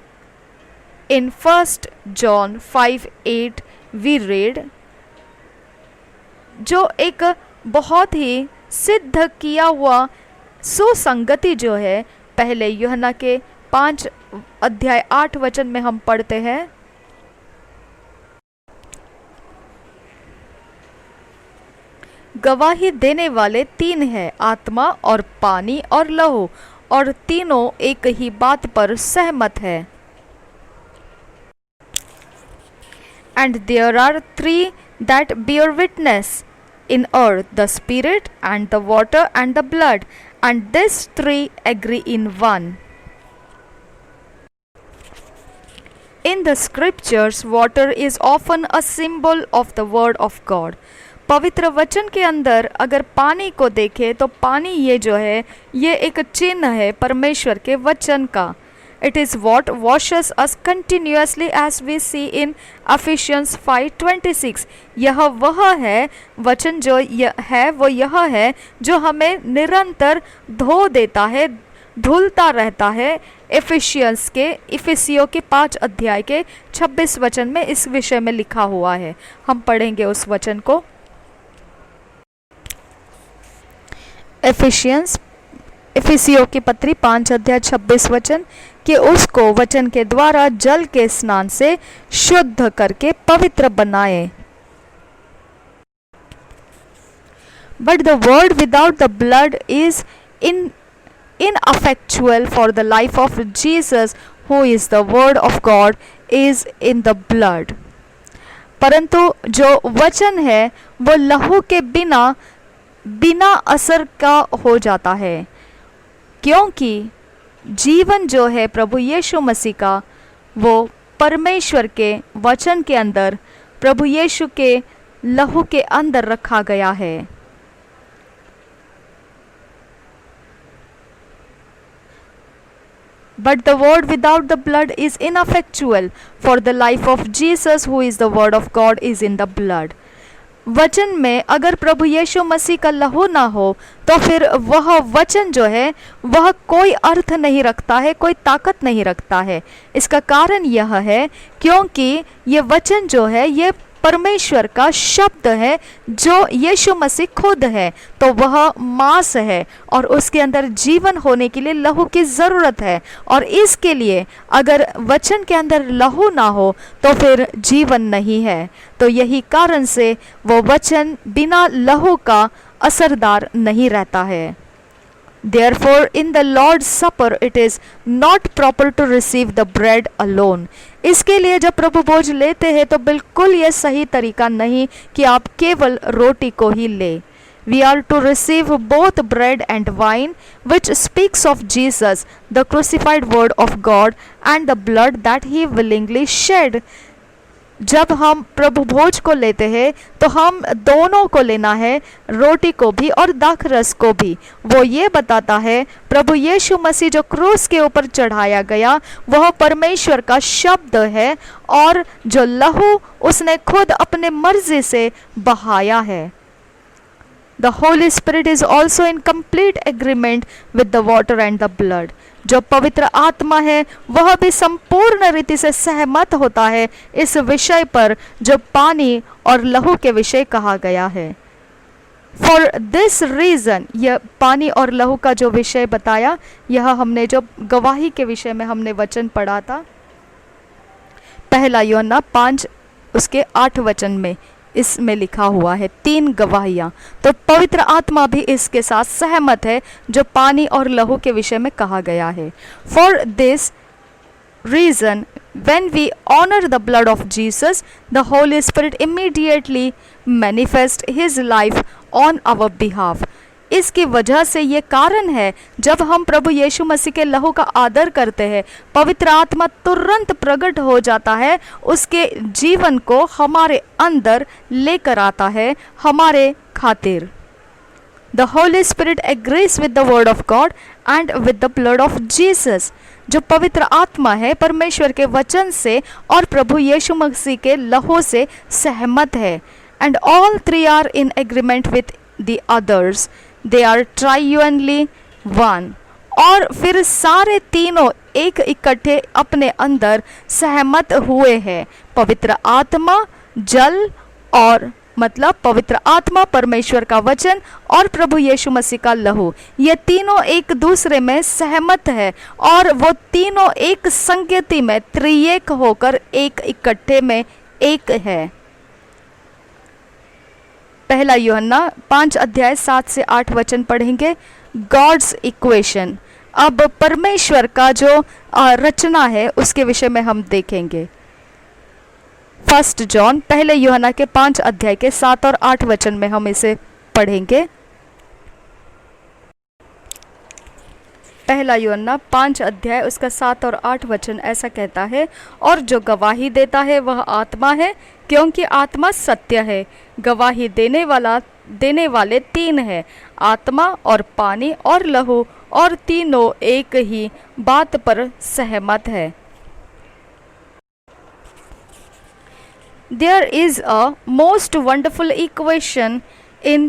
in 1 John 5:8 we read, जो एक बहुत ही सिद्ध किया हुआ सुसंगति जो है पहले यूहन्ना के 5:8 में हम पढ़ते हैं। गवाही देने वाले 3 हैं, आत्मा और पानी और लहू, और तीनों एक ही बात पर सहमत है। And there are 3 that bear witness in earth, the spirit and the water and the blood, and these 3 agree in one. In the scriptures, water is often a symbol of the word of God. पवित्र वचन के अंदर अगर पानी को देखें तो पानी ये जो है ये एक चिन्ह है परमेश्वर के वचन का। It is what washes us continuously as we see in Ephesians 5:26. यह वह है वचन जो यह है जो हमें निरंतर धो देता है, धुलता रहता है। इफिसियों के 5 अध्याय के 26 वचन में इस विषय में लिखा हुआ है। हम पढ़ेंगे उस वचन को। इफिसियों की पत्री 5 अध्याय 26 वचन, कि उसको वचन के द्वारा जल के स्नान से शुद्ध करके पवित्र बनाए। But the word without the blood is ineffectual, for the life of Jesus, who is the word of God, is in the blood. परंतु जो वचन है वो लहू के बिना असर का हो जाता है, क्योंकि जीवन जो है प्रभु यीशु मसीह का वो परमेश्वर के वचन के अंदर, प्रभु यीशु के लहू के अंदर रखा गया है। But the word without the blood is ineffectual, for the life of Jesus, who is the word of God, is in the blood. वचन में अगर प्रभु यीशु मसीह का लहू ना हो तो फिर वह वचन जो है वह कोई अर्थ नहीं रखता है, कोई ताकत नहीं रखता है। इसका कारण यह है क्योंकि ये वचन जो है ये परमेश्वर का शब्द है जो यीशु मसीह खुद है, तो वह मांस है और उसके अंदर जीवन होने के लिए लहू की ज़रूरत है। और इसके लिए अगर वचन के अंदर लहू ना हो तो फिर जीवन नहीं है। तो यही कारण से वो वचन बिना लहू का असरदार नहीं रहता है। Therefore, in the Lord's Supper, it is not proper to receive the bread alone. इसके लिए जब प्रभु भोज लेते हैं तो बिल्कुल ये सही तरीका नहीं कि आप केवल रोटी को ही ले। We are to receive both bread and wine, which speaks of Jesus, the crucified word of God, and the blood that he willingly shed. जब हम प्रभु भोज को लेते हैं तो हम दोनों को लेना है, रोटी को भी और दाखरस को भी। वो ये बताता है प्रभु यीशु मसीह जो क्रूस के ऊपर चढ़ाया गया वह परमेश्वर का शब्द है और जो लहू उसने खुद अपने मर्जी से बहाया है। The Holy Spirit is also in complete agreement with the water and the blood. जो पवित्र आत्मा है वह भी संपूर्ण रीति से सहमत होता है इस विषय पर जो पानी और लहू के विषय कहा गया है। फॉर दिस रीज़न, यह पानी और लहू का जो विषय बताया, यह हमने जो गवाही के विषय में हमने वचन पढ़ा था, पहला यूहन्ना 5 उसके 8 वचन में इसमें लिखा हुआ है 3 गवाहियाँ। तो पवित्र आत्मा भी इसके साथ सहमत है जो पानी और लहू के विषय में कहा गया है। For this reason, when we honor the blood of Jesus, the Holy Spirit immediately manifests his life on our behalf. इसकी वजह से ये कारण है, जब हम प्रभु यीशु मसीह के लहू का आदर करते हैं, पवित्र आत्मा तुरंत प्रकट हो जाता है, उसके जीवन को हमारे अंदर लेकर आता है हमारे खातिर। The Holy Spirit agrees with the word of God and with the blood of Jesus. जो पवित्र आत्मा है परमेश्वर के वचन से और प्रभु यीशु मसीह के लहू से सहमत है। And all three are in agreement with the others. They are triunely one. और फिर सारे तीनों एक इकट्ठे अपने अंदर सहमत हुए हैं। पवित्र आत्मा, जल और मतलब पवित्र आत्मा, परमेश्वर का वचन और प्रभु यीशु मसीह का लहू, ये तीनों एक दूसरे में सहमत है और वो तीनों एक संगति में त्रिएक होकर एक इकट्ठे में एक है। पहला यूहन्ना 5 अध्याय 7 से 8 वचन पढ़ेंगे। गॉड्स इक्वेशन, अब परमेश्वर का जो रचना है उसके विषय में हम देखेंगे। फर्स्ट जॉन, पहले यूहन्ना के 5 अध्याय के 7 और 8 वचन में हम इसे पढ़ेंगे। पहला यूहन्ना 5 अध्याय उसका 7 और 8 वचन ऐसा कहता है, और जो गवाही देता है वह आत्मा है, क्योंकि आत्मा सत्य है। गवाही देने वाले 3 है, आत्मा और पानी और लहू, और तीनों एक ही बात पर सहमत है। There is a most wonderful equation in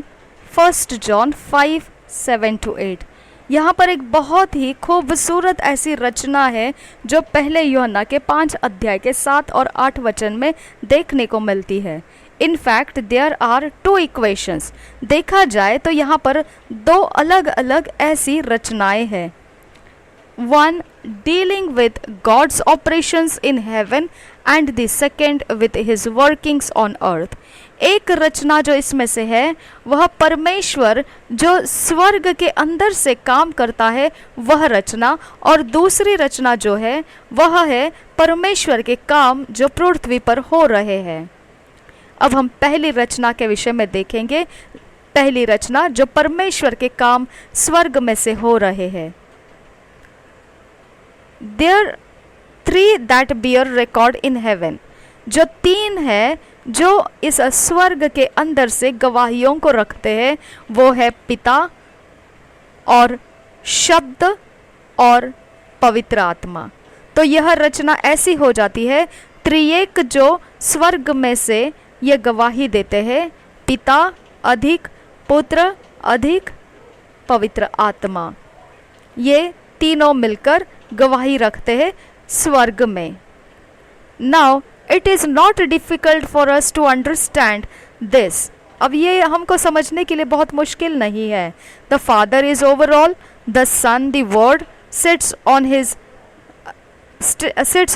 1 John 5, 7 to 8. यहाँ पर एक बहुत ही खूबसूरत ऐसी रचना है जो पहले यूहन्ना के 5 अध्याय के 7 और 8 वचन में देखने को मिलती है। In fact there are 2 equations. देखा जाए तो यहाँ पर 2 अलग अलग ऐसी रचनाएं हैं। One dealing with God's operations in heaven and the second with his workings on earth. एक रचना जो इसमें से है वह परमेश्वर जो स्वर्ग के अंदर से काम करता है वह रचना, और दूसरी रचना जो है वह है परमेश्वर के काम जो पृथ्वी पर हो रहे हैं। अब हम पहली रचना के विषय में देखेंगे। पहली रचना जो परमेश्वर के काम स्वर्ग में से हो रहे हैं। There 3 that bear record in heaven. जो 3 है जो इस स्वर्ग के अंदर से गवाहियों को रखते हैं, वो है पिता और शब्द और पवित्र आत्मा। तो यह रचना ऐसी हो जाती है, त्रिएक जो स्वर्ग में से ये गवाही देते हैं, पिता अधिक पुत्र अधिक पवित्र आत्मा, ये तीनों मिलकर गवाही रखते हैं स्वर्ग में। Now it is not difficult for us to understand this. अब ये हमको समझने के लिए बहुत मुश्किल नहीं है। The father is overall, the son the word sits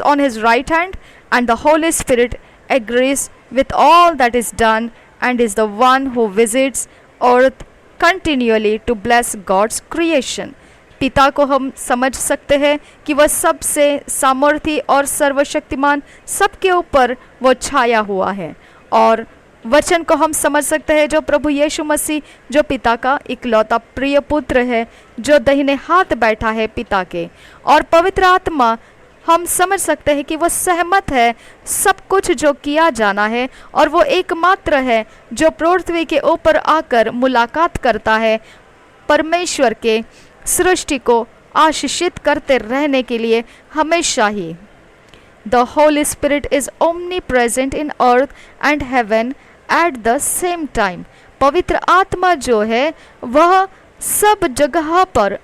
on his right hand, and the Holi spirit agrees with all that is done and is the one who visits earth continually to bless God's creation. पिता को हम समझ सकते हैं कि वह सबसे सामर्थी और सर्वशक्तिमान, सबके ऊपर वो छाया हुआ है, और वचन को हम समझ सकते हैं जो प्रभु यीशु मसीह जो पिता का इकलौता प्रिय पुत्र है, जो दाहिने हाथ बैठा है पिता के, और पवित्र आत्मा हम समझ सकते हैं कि वो सहमत है सब कुछ जो किया जाना है, और वो एकमात्र है जो पृथ्वी के ऊपर आकर मुलाकात करता है परमेश्वर के सृष्टि को आशीषित करते रहने के लिए हमेशा ही। The Holi Spirit is omnipresent in earth and heaven at the same time. पवित्र आत्मा जो है वह सब जगह पर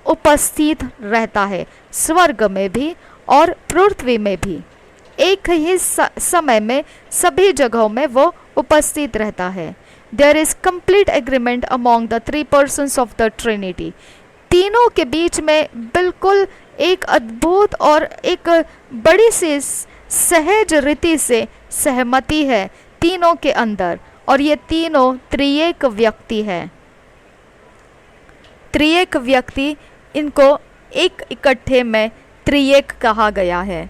उपस्थित रहता है, स्वर्ग में भी और पृथ्वी में भी। एक ही समय में सभी जगहों में वो उपस्थित रहता है। There is complete agreement among the three persons of the trinity. तीनों के बीच में बिल्कुल एक अद्भुत और एक बड़ी सी सहज रीति से सहमति है तीनों के अंदर, और ये तीनों त्रिएक व्यक्ति है। त्रिएक व्यक्ति, इनको एक इकट्ठे में त्रिएक कहा गया है।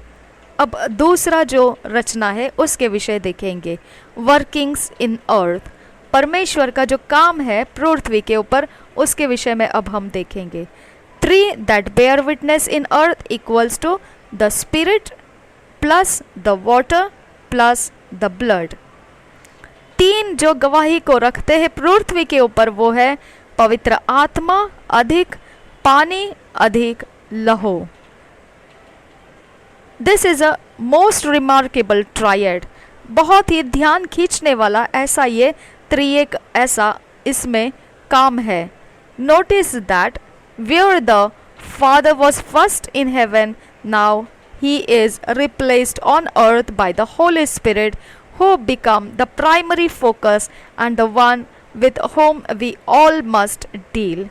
अब दूसरा जो रचना है उसके विषय देखेंगे, वर्किंग्स इन अर्थ। परमेश्वर का जो काम है पृथ्वी के ऊपर, उसके विषय में अब हम देखेंगे। Three that bear witness in earth equals to the spirit plus the water plus the blood. तीन जो गवाही को रखते हैं पृथ्वी के ऊपर, वो है पवित्र आत्मा अधिक पानी अधिक लहू। This is a most remarkable triad. बहुत ही ध्यान खींचने वाला ऐसा ये त्रिएक ऐसा इसमें काम है। Notice that where the father was first in heaven, now he is replaced on earth by the Holy Spirit, who become the primary focus and the one with whom we all must deal.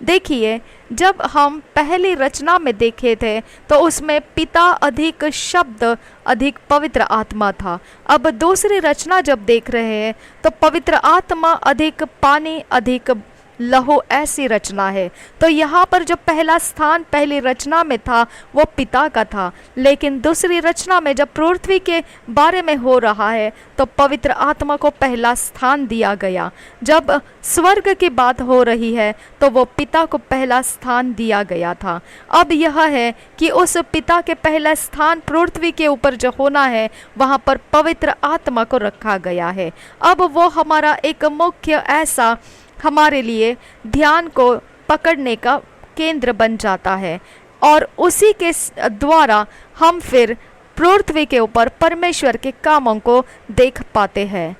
देखिए, जब हम पहली रचना में देखे थे तो उसमें पिता अधिक शब्द अधिक पवित्र आत्मा था। अब दूसरी रचना जब देख रहे हैं तो पवित्र आत्मा अधिक पानी अधिक लहू ऐसी रचना है। तो यहाँ पर जो पहला स्थान पहली रचना में था वो पिता का था, लेकिन दूसरी रचना में जब पृथ्वी के बारे में हो रहा है तो पवित्र आत्मा को पहला स्थान दिया गया। जब स्वर्ग की बात हो रही है तो वो पिता को पहला स्थान दिया गया था। अब यह है कि उस पिता के पहला स्थान पृथ्वी के ऊपर जो होना है वहाँ पर पवित्र आत्मा को रखा गया है। अब वो हमारा एक मुख्य ऐसा हमारे लिए ध्यान को पकड़ने का केंद्र बन जाता है, और उसी के द्वारा हम फिर पृथ्वी के ऊपर परमेश्वर के कामों को देख पाते हैं।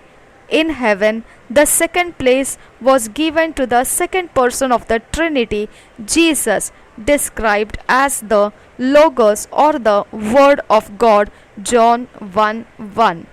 In heaven the second place was given to the second person of the Trinity, Jesus described as the logos और the word of God, John 1:1।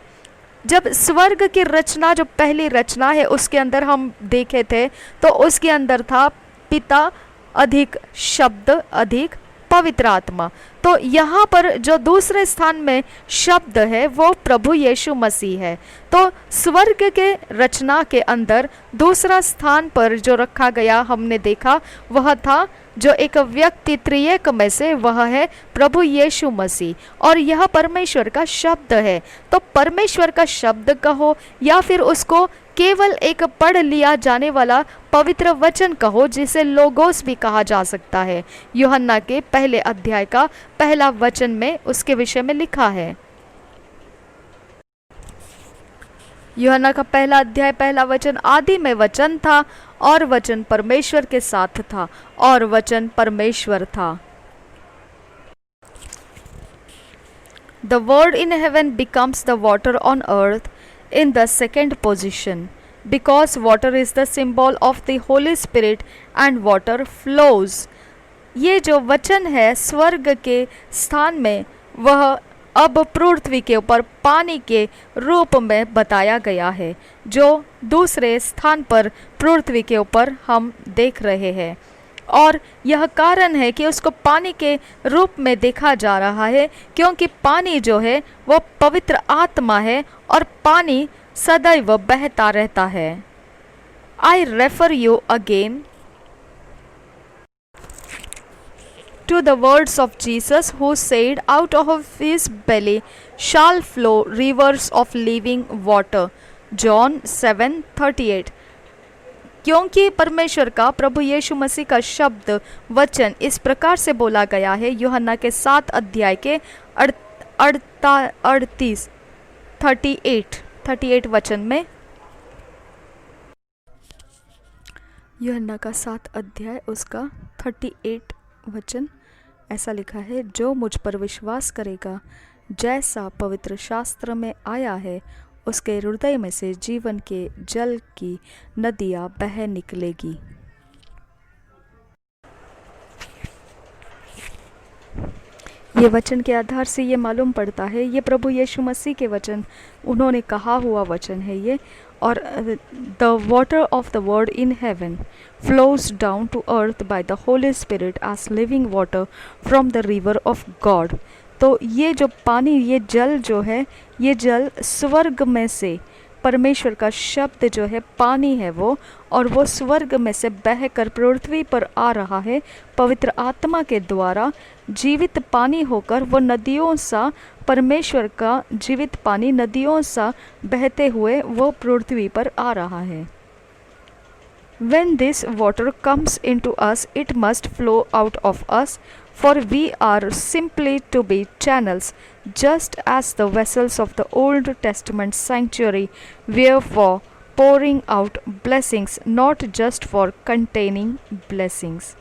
जब स्वर्ग की रचना जो पहली रचना है उसके अंदर हम देखे थे तो उसके अंदर था पिता अधिक शब्द अधिक पवित्र आत्मा। तो यहाँ पर जो दूसरे स्थान में शब्द है वो प्रभु यीशु मसीह है। तो स्वर्ग के रचना के अंदर दूसरा स्थान पर जो रखा गया हमने देखा वह था जो एक व्यक्ति त्रिएक में से, वह है प्रभु यीशु मसीह, और यह परमेश्वर का शब्द है। तो परमेश्वर का शब्द कहो या फिर उसको केवल एक पढ़ लिया जाने वाला पवित्र वचन कहो, जिसे लोगोस भी कहा जा सकता है। यूहन्ना के पहले अध्याय का पहला वचन में उसके विषय में लिखा है। यूहन्ना का पहला अध्याय पहला वचन, आदि में वचन था और वचन परमेश्वर के साथ था और वचन परमेश्वर था। The word in heaven becomes the water on earth in the second position, because water is the symbol of the Holy Spirit and water flows. ये जो वचन है स्वर्ग के स्थान में वह अब पृथ्वी के ऊपर पानी के रूप में बताया गया है, जो दूसरे स्थान पर पृथ्वी के ऊपर हम देख रहे हैं। और यह कारण है कि उसको पानी के रूप में देखा जा रहा है क्योंकि पानी जो है वो पवित्र आत्मा है और पानी सदैव बहता रहता है। I refer you again to the words of Jesus, who said, out of his belly shall flow rivers of living water, John 7:38। क्योंकि परमेश्वर का प्रभु यीशु मसीह का शब्द वचन इस प्रकार से बोला गया है यूहन्ना के 7 अध्याय के 38 वचन में। यूहन्ना का 7 अध्याय उसका 38 वचन ऐसा लिखा है, जो मुझ पर विश्वास करेगा, जैसा पवित्र शास्त्र में आया है, उसके हृदय में से जीवन के जल की नदियां बह निकलेगी। ये वचन के आधार से ये मालूम पड़ता है, ये प्रभु यीशु मसीह के वचन, उन्होंने कहा हुआ वचन है ये। और the water of the word in heaven flows down to earth by the Holi spirit as living water from the river of God. तो ये जो पानी, ये जल जो है, ये जल स्वर्ग में से, परमेश्वर का शब्द जो है पानी है वो, और वो स्वर्ग में से बहकर पृथ्वी पर आ रहा है पवित्र आत्मा के द्वारा, जीवित पानी होकर वो नदियों सा, परमेश्वर का जीवित पानी नदियों सा बहते हुए वो पृथ्वी पर आ रहा है। When this water comes into us, it must flow out of us, for we are simply to be channels, just as the vessels of the Old Testament sanctuary were for pouring out blessings, not just for containing blessings.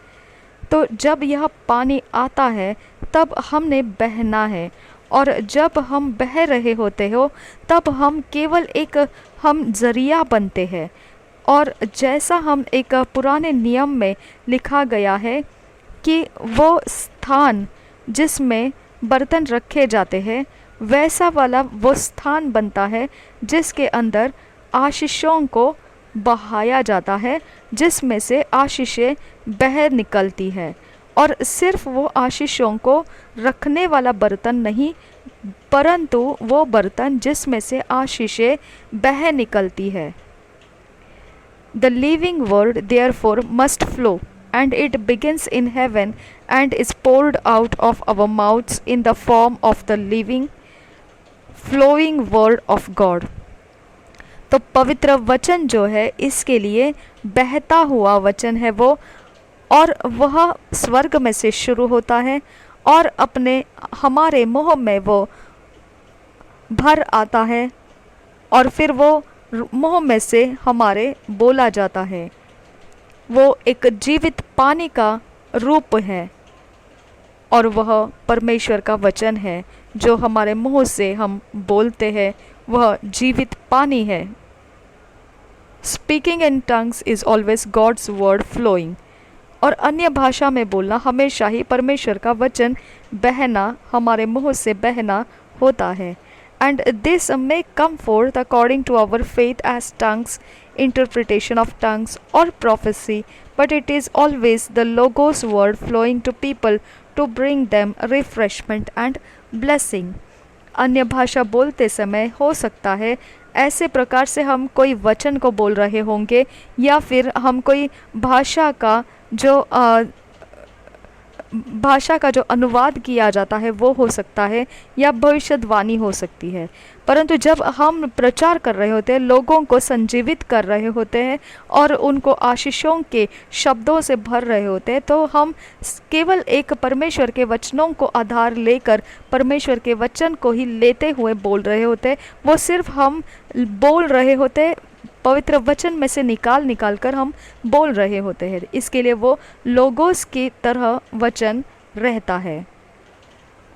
तो जब यह पानी आता है तब हमने बहना है, और जब हम बह रहे होते हो तब हम केवल एक हम जरिया बनते हैं। और जैसा हम एक पुराने नियम में लिखा गया है कि वो स्थान जिसमें बर्तन रखे जाते हैं, वैसा वाला वो स्थान बनता है जिसके अंदर आशीषों को बहाया जाता है, जिसमें से आशीषें बह निकलती है। और सिर्फ वो आशीषों को रखने वाला बर्तन नहीं, परंतु वो बर्तन जिसमें से आशीषें बह निकलती है। The living word therefore must flow, and it begins in heaven and is poured out of our mouths in the form of the living, flowing word of God. तो पवित्र वचन जो है, इसके लिए बहता हुआ वचन है वो, और वह स्वर्ग में से शुरू होता है और अपने हमारे मुंह में वो भर आता है, और फिर वो मुंह में से हमारे बोला जाता है। वो एक जीवित पानी का रूप है, और वह परमेश्वर का वचन है जो हमारे मुंह से हम बोलते हैं, वह जीवित पानी है। Speaking in tongues is always God's word flowing. और अन्य भाषा में बोलना हमेशा ही परमेश्वर का वचन बहना, हमारे मुंह से बहना होता है। And this may come forth according to our faith as tongues, interpretation of tongues or prophecy, but it is always the Logos word flowing to people to bring them refreshment and blessing. अन्य भाषा बोलते समय हो सकता है ऐसे प्रकार से हम कोई वचन को बोल रहे होंगे, या फिर हम कोई भाषा का जो अनुवाद किया जाता है वो हो सकता है, या भविष्यवाणी हो सकती है। परंतु जब हम प्रचार कर रहे होते हैं, लोगों को संजीवित कर रहे होते हैं और उनको आशीषों के शब्दों से भर रहे होते हैं, तो हम केवल एक परमेश्वर के वचनों को आधार लेकर परमेश्वर के वचन को ही लेते हुए बोल रहे होते हैं। वो सिर्फ हम बोल रहे होते, पवित्र वचन में से निकाल कर हम बोल रहे होते हैं। इसके लिए वो लोगोस की तरह वचन रहता है,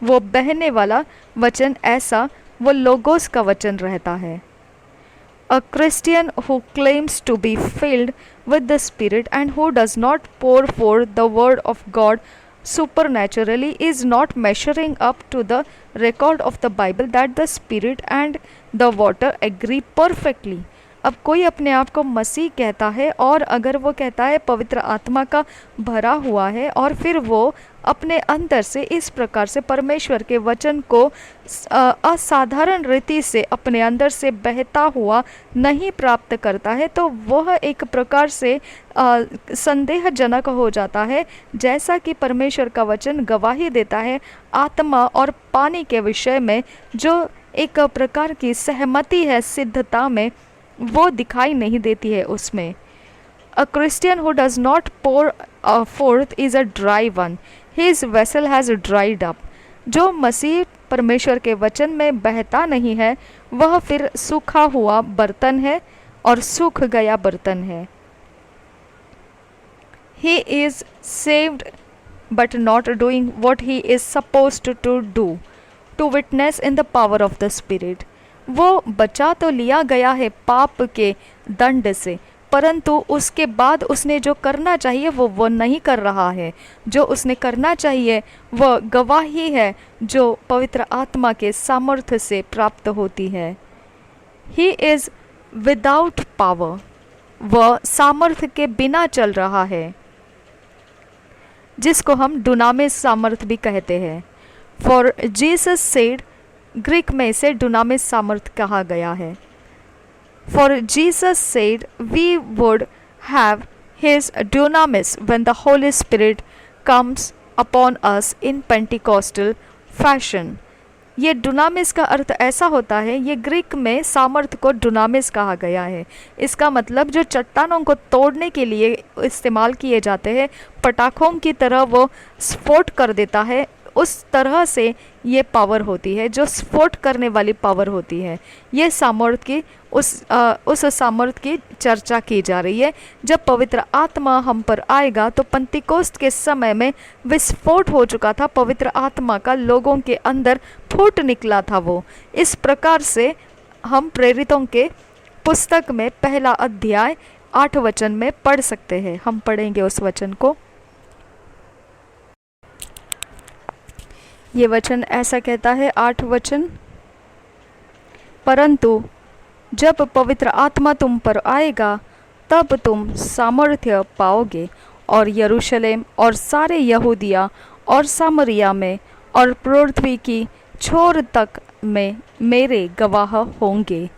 वो बहने वाला वचन, ऐसा वो लोगोस का वचन रहता है। A Christian who claims to be filled with the Spirit and who does not pour forth the word of God supernaturally is not measuring up to the record of the Bible that the Spirit and the water agree perfectly. अब कोई अपने आप को मसीह कहता है, और अगर वो कहता है पवित्र आत्मा का भरा हुआ है, और फिर वो अपने अंदर से इस प्रकार से परमेश्वर के वचन को असाधारण रीति से अपने अंदर से बहता हुआ नहीं प्राप्त करता है, तो वह एक प्रकार से संदेहजनक हो जाता है। जैसा कि परमेश्वर का वचन गवाही देता है आत्मा और पानी के विषय में, जो एक प्रकार की सहमति है सिद्धता में, वो दिखाई नहीं देती है उसमें। A Christian who does not pour forth is a dry one. His vessel has dried up. जो मसीह परमेश्वर के वचन में बहता नहीं है, वह फिर सूखा हुआ बर्तन है और सूख गया बर्तन है। He is saved but not doing what he is supposed to do, to witness in the power of the Spirit. वो बचा तो लिया गया है पाप के दंड से, परंतु उसके बाद उसने जो करना चाहिए वो नहीं कर रहा है। जो उसने करना चाहिए वह गवाही है जो पवित्र आत्मा के सामर्थ्य से प्राप्त होती है। ही इज़ विदाउट पावर, वह सामर्थ्य के बिना चल रहा है, जिसको हम डुनामिस सामर्थ भी कहते हैं। फॉर जीसस सेड, ग्रीक में इसे डुनामिस सामर्थ कहा गया है। For Jesus said we would have his dunamis when the Holi Spirit comes upon us in Pentecostal fashion. ये डुनामिस का अर्थ ऐसा होता है, ये ग्रीक में सामर्थ को डुनामिस कहा गया है। इसका मतलब जो चट्टानों को तोड़ने के लिए इस्तेमाल किए जाते हैं, पटाखों की तरह वो स्फोट कर देता है, उस तरह से ये पावर होती है, जो स्फोट करने वाली पावर होती है। ये सामर्थ की उस सामर्थ की चर्चा की जा रही है। जब पवित्र आत्मा हम पर आएगा तो पंतीकोस्त के समय में विस्फोट हो चुका था, पवित्र आत्मा का लोगों के अंदर फूट निकला था। वो इस प्रकार से हम प्रेरितों के पुस्तक में पहला अध्याय 8 वचन में पढ़ सकते हैं। हम पढ़ेंगे उस वचन को। ये वचन ऐसा कहता है, 8 वचन, परंतु जब पवित्र आत्मा तुम पर आएगा तब तुम सामर्थ्य पाओगे और यरूशलेम और सारे यहूदिया और सामरिया में और पृथ्वी की छोर तक में मेरे गवाह होंगे।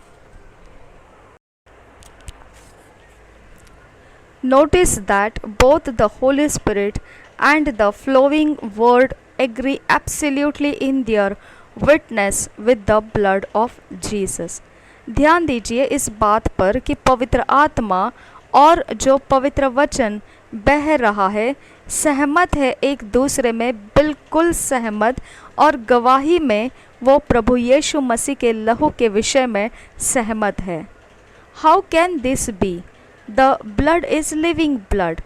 Notice that both the Holy Spirit and the flowing word agree absolutely in their witness with the blood of Jesus. ध्यान दीजिए इस बात पर कि पवित्र आत्मा और जो पवित्र वचन बह रहा है सहमत है, एक दूसरे में बिल्कुल सहमत, और गवाही में वो प्रभु यीशु मसीह के लहू के विषय में सहमत है। How can this be? The blood is living blood.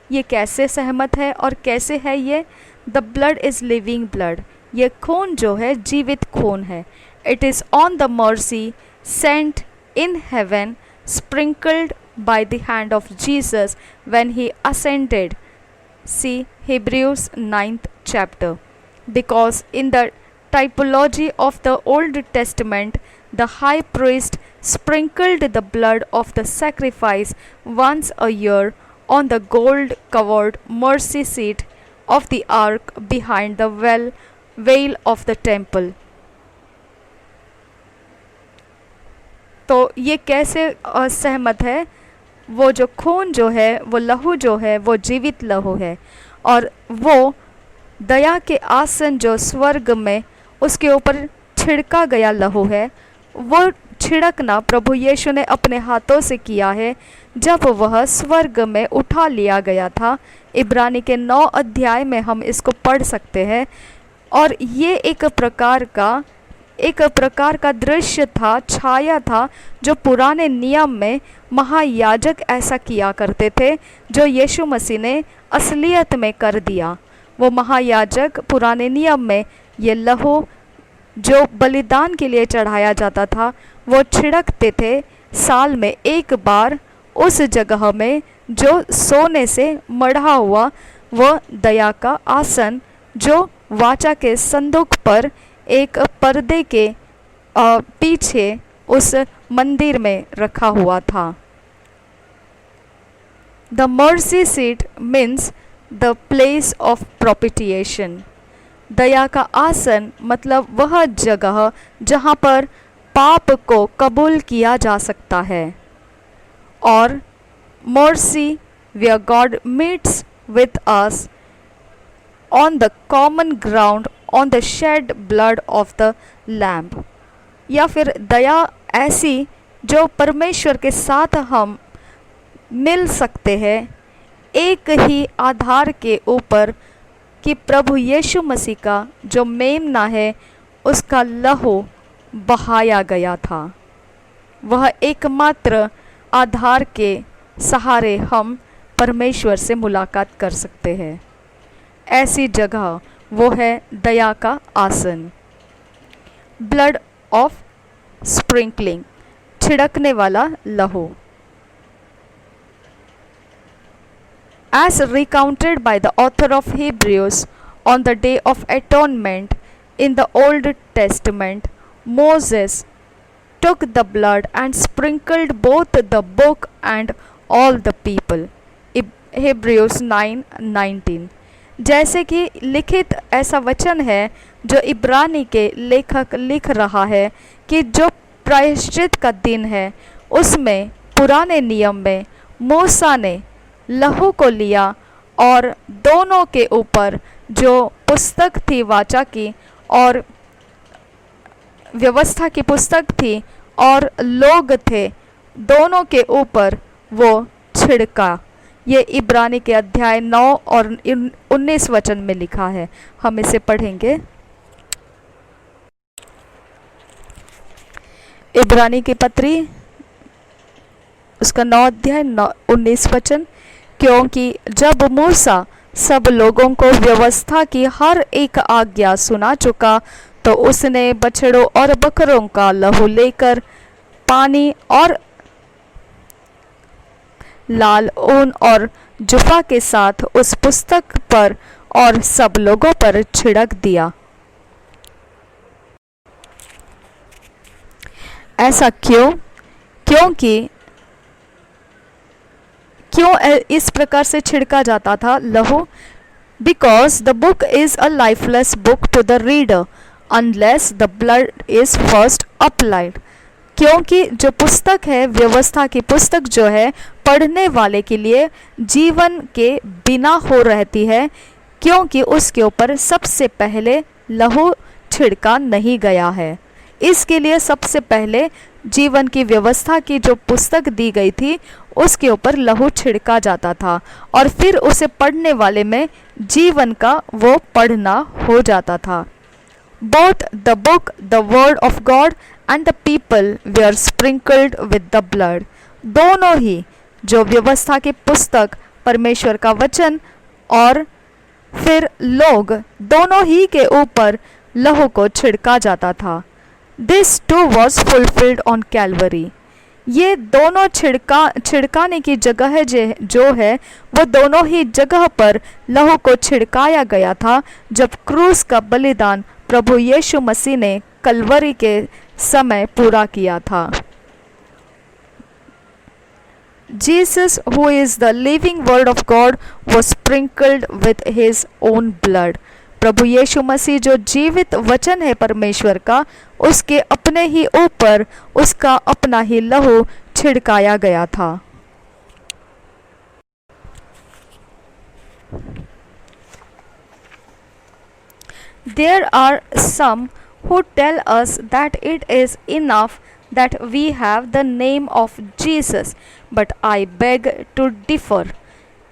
ये कैसे सहमत है और कैसे है ये? The blood is living blood, ये खून जो है जीवित खून है। It is on the mercy seat in heaven, sprinkled by the hand of Jesus when he ascended. See Hebrews 9th chapter. Because in the typology of the Old Testament, the high priest sprinkled the blood of the sacrifice once a year on the gold covered mercy seat of the ark behind the veil of the temple. तो ये कैसे असहमत है? वो जो खून जो है, वो लहू जो है, वो जीवित लहू है, और वो दया के आसन जो स्वर्ग में उसके ऊपर छिड़का गया लहू है, वो छिड़कना प्रभु यीशु ने अपने हाथों से किया है जब वह स्वर्ग में उठा लिया गया था। इब्रानी के 9 अध्याय में हम इसको पढ़ सकते हैं। और ये एक प्रकार का दृश्य था, छाया था, जो पुराने नियम में महायाजक ऐसा किया करते थे, जो यीशु मसीह ने असलियत में कर दिया। वो महायाजक पुराने नियम में ये लहू जो बलिदान के लिए चढ़ाया जाता था वो छिड़कते थे साल में एक बार उस जगह में जो सोने से मढ़ा हुआ वो दया का आसन जो वाचा के संदूक पर एक पर्दे के पीछे उस मंदिर में रखा हुआ था। The mercy seat means the place of propitiation. दया का आसन मतलब वह जगह जहाँ पर पाप को कबूल किया जा सकता है। और mercy where God meets with us on the common ground on the shed blood of the lamb, या फिर दया ऐसी जो परमेश्वर के साथ हम मिल सकते हैं एक ही आधार के ऊपर कि प्रभु यीशु मसीह का जो मेमना है उसका लहू बहाया गया था। वह एकमात्र आधार के सहारे हम परमेश्वर से मुलाकात कर सकते हैं। ऐसी जगह वो है दया का आसन। ब्लड ऑफ स्प्रिंकलिंग, छिड़कने वाला लहू। As recounted by the author of Hebrews, on the day of atonement in the Old Testament, Moses took the blood and sprinkled both the book and all the people. Hebrews 9:19। जैसे कि लिखित ऐसा वचन है जो इब्रानी के लेखक लिख रहा है कि जो प्रायश्चित का दिन है उसमें पुराने नियम में मूसा ने लहू को लिया और दोनों के ऊपर जो पुस्तक थी वाचा की और व्यवस्था की पुस्तक थी और लोग थे, दोनों के ऊपर वो छिड़का। ये इब्रानी के अध्याय 9 और 19 वचन में लिखा है। हम इसे पढ़ेंगे। इब्रानी की पत्री उसका 9 अध्याय 19 वचन। क्योंकि जब मूसा सब लोगों को व्यवस्था की हर एक आज्ञा सुना चुका तो उसने बछड़ों और बकरों का लहू लेकर पानी और लाल ऊन और जुफा के साथ उस पुस्तक पर और सब लोगों पर छिड़क दिया। ऐसा क्यों? क्यों इस प्रकार से छिड़का जाता था लहू? Because the book is a lifeless book to the reader unless the blood is first applied। क्योंकि जो पुस्तक है, व्यवस्था की पुस्तक जो है, पढ़ने वाले के लिए जीवन के बिना हो रहती है, क्योंकि उसके ऊपर सबसे पहले लहू छिड़का नहीं गया है। इसके लिए सबसे पहले जीवन की व्यवस्था की जो पुस्तक दी गई थी उसके ऊपर लहू छिड़का जाता था और फिर उसे पढ़ने वाले में जीवन का वो पढ़ना हो जाता था। Both the book, the word of God and the people were sprinkled with the blood। दोनों ही, जो व्यवस्था की पुस्तक परमेश्वर का वचन और फिर लोग, दोनों ही के ऊपर लहू को छिड़का जाता था। This too was fulfilled on Calvary। ये दोनों छिड़काने की जगह जो है वो दोनों ही जगह पर लहू को छिड़काया गया था जब क्रूस का बलिदान प्रभु यीशु मसीह ने कलवरी के समय पूरा किया था। Jesus, who is the living word of God, was sprinkled with his own blood। प्रभु यीशु मसीह जो जीवित वचन है परमेश्वर का, उसके अपने ही ऊपर उसका अपना ही लहू छिड़काया गया था। There are some who tell us that it is enough that we have the name of Jesus, but I beg to differ।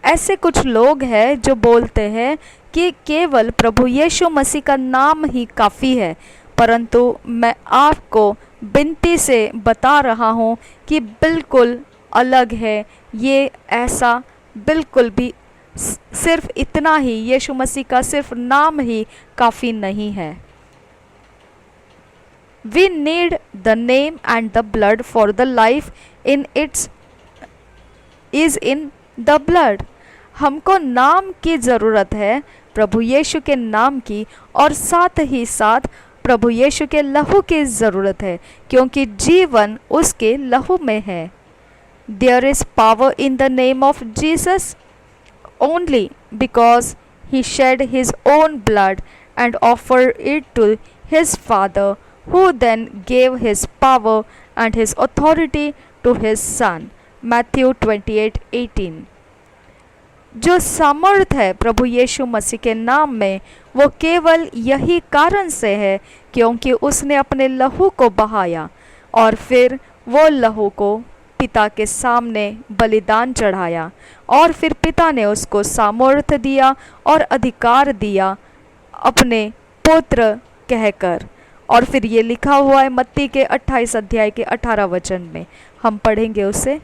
ऐसे कुछ लोग हैं जो बोलते हैं कि केवल प्रभु यीशु मसीह का नाम ही काफ़ी है, परंतु मैं आपको विनती से बता रहा हूँ कि बिल्कुल अलग है ये। ऐसा बिल्कुल भी सिर्फ इतना ही, यीशु मसीह का सिर्फ नाम ही काफ़ी नहीं है। We need the name and the blood, for the life in its is in the blood। हमको नाम की ज़रूरत है, प्रभु यीशु के नाम की, और साथ ही साथ प्रभु यीशु के लहू की ज़रूरत है, क्योंकि जीवन उसके लहू में है। There is power in the name of Jesus only because he shed his own blood and offered it to his Father, who then gave his power and his authority to his Son। Matthew 28:18। जो सामर्थ है प्रभु यीशु मसीह के नाम में, वो केवल यही कारण से है क्योंकि उसने अपने लहू को बहाया और फिर वो लहू को पिता के सामने बलिदान चढ़ाया और फिर पिता ने उसको सामर्थ दिया और अधिकार दिया अपने पुत्र कहकर। और फिर ये लिखा हुआ है मत्ती के 28 अध्याय के 18 वचन में। हम पढ़ेंगे उसे।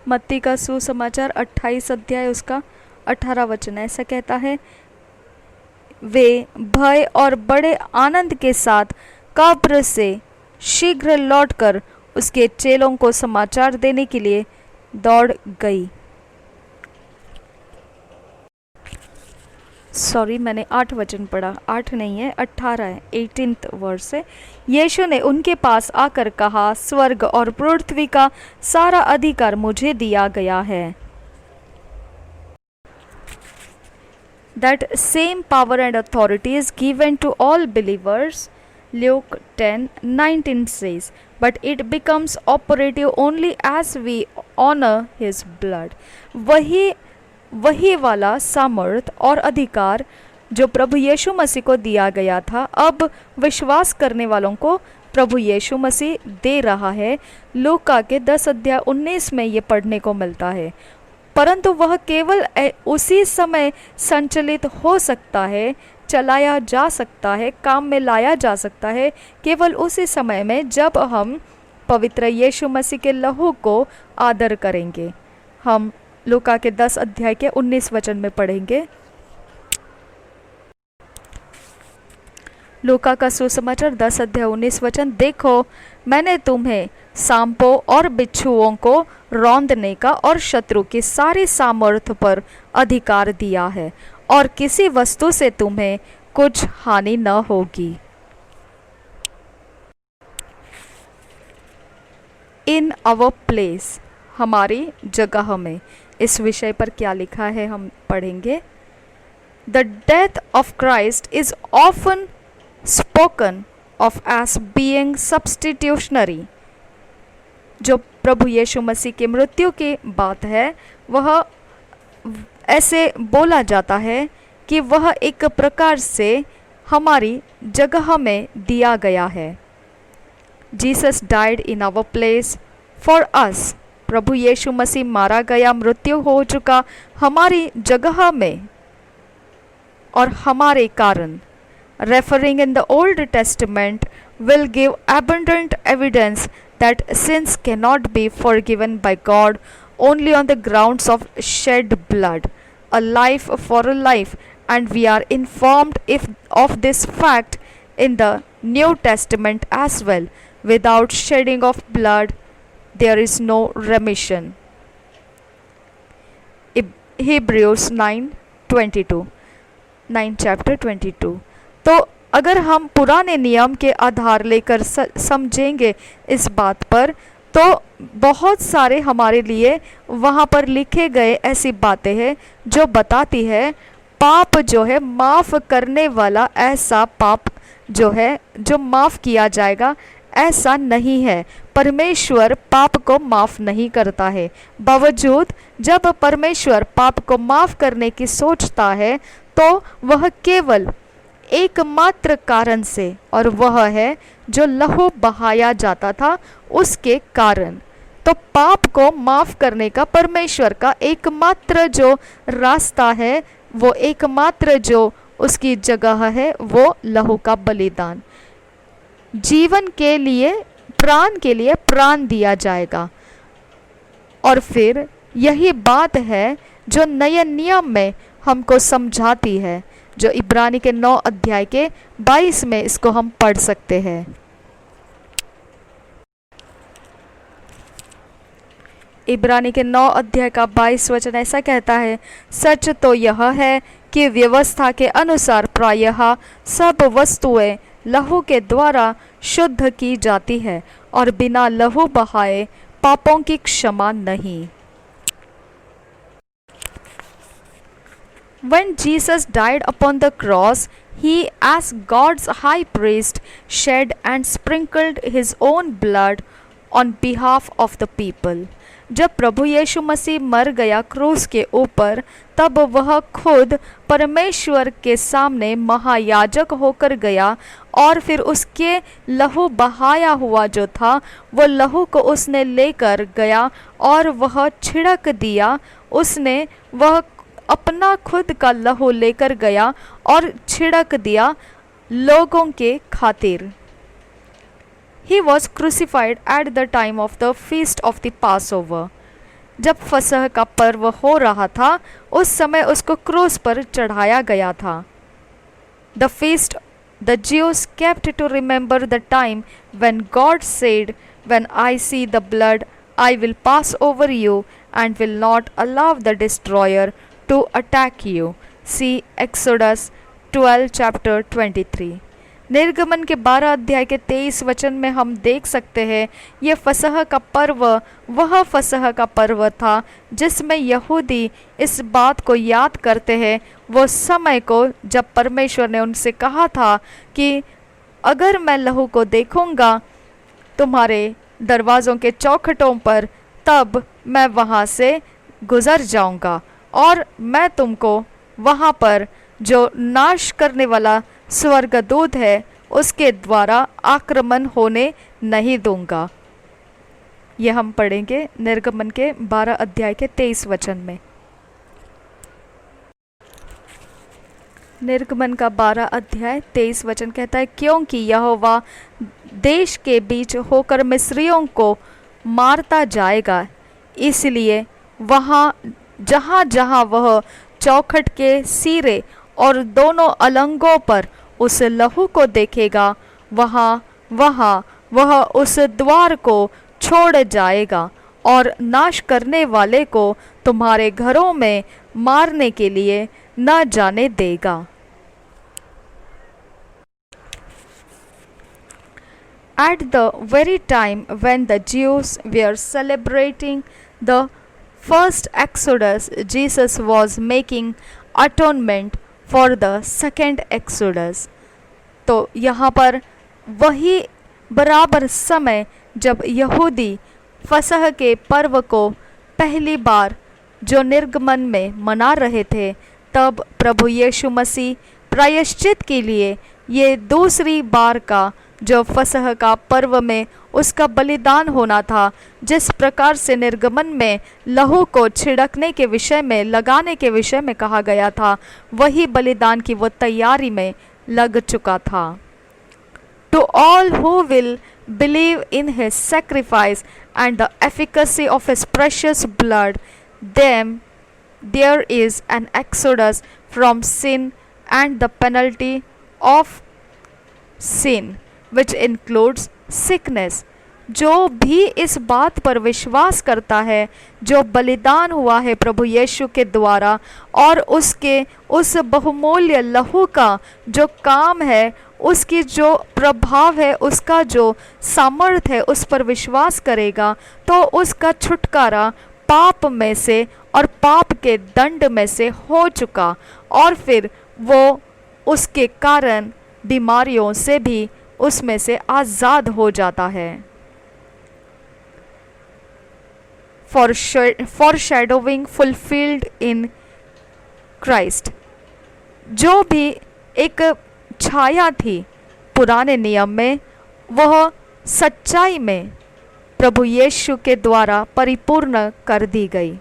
मत्ती का सुसमाचार 28 अध्याय उसका 18 वचन ऐसा कहता है, वे भय और बड़े आनंद के साथ कब्र से शीघ्र लौटकर उसके चेलों को समाचार देने के लिए दौड़ गई। सॉरी, मैंने 8 वचन पढ़ा, 8 नहीं है, 18 है, 18th वर्स है। यीशु ने उनके पास आकर कहा, स्वर्ग और पृथ्वी का सारा अधिकार मुझे दिया गया है। That same power and authority is given to all believers. Luke 10:19 says, but it becomes operative only as we honor his blood. वही वाला सामर्थ और अधिकार जो प्रभु यीशु मसीह को दिया गया था, अब विश्वास करने वालों को प्रभु यीशु मसीह दे रहा है। लूका के 10 अध्याय 19 में ये पढ़ने को मिलता है। परंतु वह केवल उसी समय संचालित हो सकता है, चलाया जा सकता है, काम में लाया जा सकता है, केवल उसी समय में जब हम पवित्र यीशु मसीह के लहू को आदर करेंगे। हम लूका के 10 अध्याय के 19 वचन में पढ़ेंगे। लूका का सुसमाचार 10 अध्याय 19 वचन, देखो मैंने तुम्हें सांपों और बिच्छुओं को रौंदने का और शत्रु की सारी सामर्थ पर अधिकार दिया है, और किसी वस्तु से तुम्हें कुछ हानि न होगी। इन अवर प्लेस, हमारी जगह में, इस विषय पर क्या लिखा है हम पढ़ेंगे। The death of Christ is often spoken of as being substitutionary. जो प्रभु यीशु मसीह की मृत्यु की बात है, वह ऐसे बोला जाता है कि वह एक प्रकार से हमारी जगह में दिया गया है। Jesus died in our place for us. प्रभु यीशु मसीह मारा गया, मृत्यु हो चुका हमारी जगह में और हमारे कारण। Referring in the Old Testament will give abundant evidence that sins cannot be forgiven by God only on the grounds of shed blood, a life for a life, and we are informed of this fact in the New Testament as well. Without shedding of blood, there is no remission. Hebrews 9:22, 9 chapter 22। तो अगर हम पुराने नियम के आधार लेकर समझेंगे इस बात पर, तो बहुत सारे हमारे लिए वहाँ पर लिखे गए ऐसी बातें हैं जो बताती है पाप जो है माफ़ करने वाला, ऐसा पाप जो है जो माफ़ किया जाएगा, ऐसा नहीं है। परमेश्वर पाप को माफ़ नहीं करता है। बावजूद जब परमेश्वर पाप को माफ़ करने की सोचता है, तो वह केवल एकमात्र कारण से, और वह है जो लहू बहाया जाता था उसके कारण। तो पाप को माफ़ करने का परमेश्वर का एकमात्र जो रास्ता है, वो एकमात्र जो उसकी जगह है, वो लहू का बलिदान। जीवन के लिए, प्राण के लिए प्राण दिया जाएगा। और फिर यही बात है जो नए नियम में हमको समझाती है, जो इब्रानी के 9 अध्याय के 22 में इसको हम पढ़ सकते हैं। इब्रानी के 9 अध्याय का 22 वचन ऐसा कहता है, सच तो यह है कि व्यवस्था के अनुसार प्रायः सब वस्तुएं लहू के द्वारा शुद्ध की जाती है, और बिना लहू बहाए पापों की क्षमा नहीं। When Jesus died upon the cross, he, as God's high priest, shed and sprinkled his own blood on behalf of the people. जब प्रभु यीशु मसीह मर गया क्रूस के ऊपर, तब वह खुद परमेश्वर के सामने महायाजक होकर गया, और फिर उसके लहू बहाया हुआ जो था, वो लहू को उसने लेकर गया और वह छिड़क दिया। उसने वह अपना खुद का लहू लेकर गया और छिड़क दिया लोगों के खातिर। He was crucified at the time of the feast of the Passover. जब फसह का पर्व हो रहा था, उस समय उसको क्रूस पर चढ़ाया गया था। The feast the Jews kept to remember the time when God said, "When I see the blood, I will pass over you, and will not allow the destroyer to attack you. See Exodus 12 chapter 23. निर्गमन के 12 अध्याय के 23 वचन में हम देख सकते हैं ये फसह का पर्व वह फसह का पर्व था जिसमें यहूदी इस बात को याद करते हैं, वो समय को जब परमेश्वर ने उनसे कहा था कि अगर मैं लहू को देखूंगा तुम्हारे दरवाज़ों के चौखटों पर, तब मैं वहाँ से गुज़र जाऊंगा और मैं तुमको वहाँ पर जो नाश करने वाला स्वर्गदूत है उसके द्वारा आक्रमण होने नहीं दूंगा। यह हम पढ़ेंगे निर्गमन के 12 अध्याय के 23 वचन में। निर्गमन का 12 अध्याय 23 वचन कहता है, क्योंकि यहोवा देश के बीच होकर मिस्रियों को मारता जाएगा, इसलिए वहाँ जहाँ जहाँ वह चौखट के सिरे और दोनों अलंगों पर उस लहू को देखेगा, वहाँ वहाँ वह उस द्वार को छोड़ जाएगा और नाश करने वाले को तुम्हारे घरों में मारने के लिए न जाने देगा। At the very time when the Jews were celebrating the first Exodus, Jesus was making atonement for the second Exodus. तो यहाँ पर वही बराबर समय जब यहूदी फसह के पर्व को पहली बार जो निर्गमन में मना रहे थे, तब प्रभु यीशु मसीह प्रायश्चित के लिए ये दूसरी बार का जो फसह का पर्व में उसका बलिदान होना था, जिस प्रकार से निर्गमन में लहू को छिड़कने के विषय में, लगाने के विषय में कहा गया था, वही बलिदान की वो तैयारी में लग चुका था। To all who will believe in his sacrifice and the efficacy of his precious blood, them there is an exodus from sin and the penalty of sin, which includes sickness. जो भी इस बात पर विश्वास करता है, जो बलिदान हुआ है प्रभु यीशु के द्वारा और उसके उस बहुमूल्य लहू का जो काम है, उसकी जो प्रभाव है, उसका जो सामर्थ है, उस पर विश्वास करेगा तो उसका छुटकारा पाप में से और पाप के दंड में से हो चुका, और फिर वो उसके कारण बीमारियों से भी उसमें से आज़ाद हो जाता है। Foreshadowing fulfilled in Christ, जो भी एक छाया थी पुराने नियम में, वह सच्चाई में प्रभु यीशु के द्वारा परिपूर्ण कर दी गई।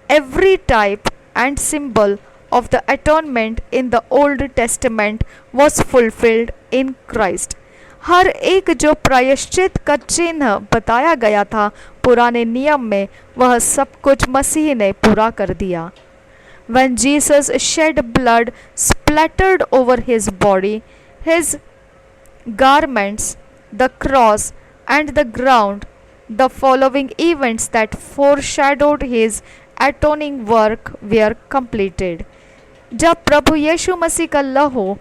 Every type and symbol of the atonement in the Old Testament was fulfilled in Christ. हर एक जो प्रायश्चित का चिन्ह बताया गया था पुराने नियम में, वह सब कुछ मसीह ने पूरा कर दिया। When Jesus shed blood splattered over his body, his garments, the cross and the ground, the following events that foreshadowed his atoning work were completed. जब प्रभु यीशु मसीह का लहू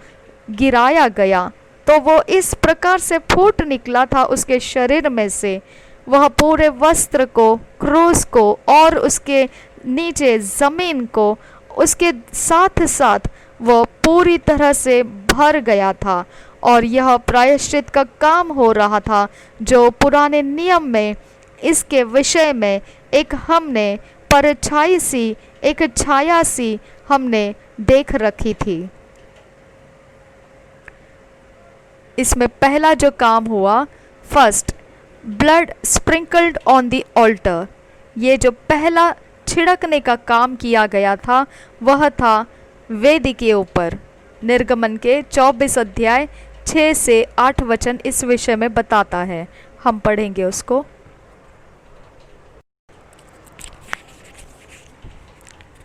गिराया गया तो वो इस प्रकार से फूट निकला था उसके शरीर में से, वह पूरे वस्त्र को, क्रूस को और उसके नीचे ज़मीन को, उसके साथ साथ वो पूरी तरह से भर गया था। और यह प्रायश्चित का काम हो रहा था जो पुराने नियम में इसके विषय में एक हमने परछाई सी, एक छाया सी हमने देख रखी थी। इसमें पहला जो काम हुआ, first blood sprinkled on the altar, ये जो पहला छिड़कने का काम किया गया था वह था वेदी के ऊपर। निर्गमन के 24 अध्याय 6 से 8 वचन इस विषय में बताता है, हम पढ़ेंगे उसको।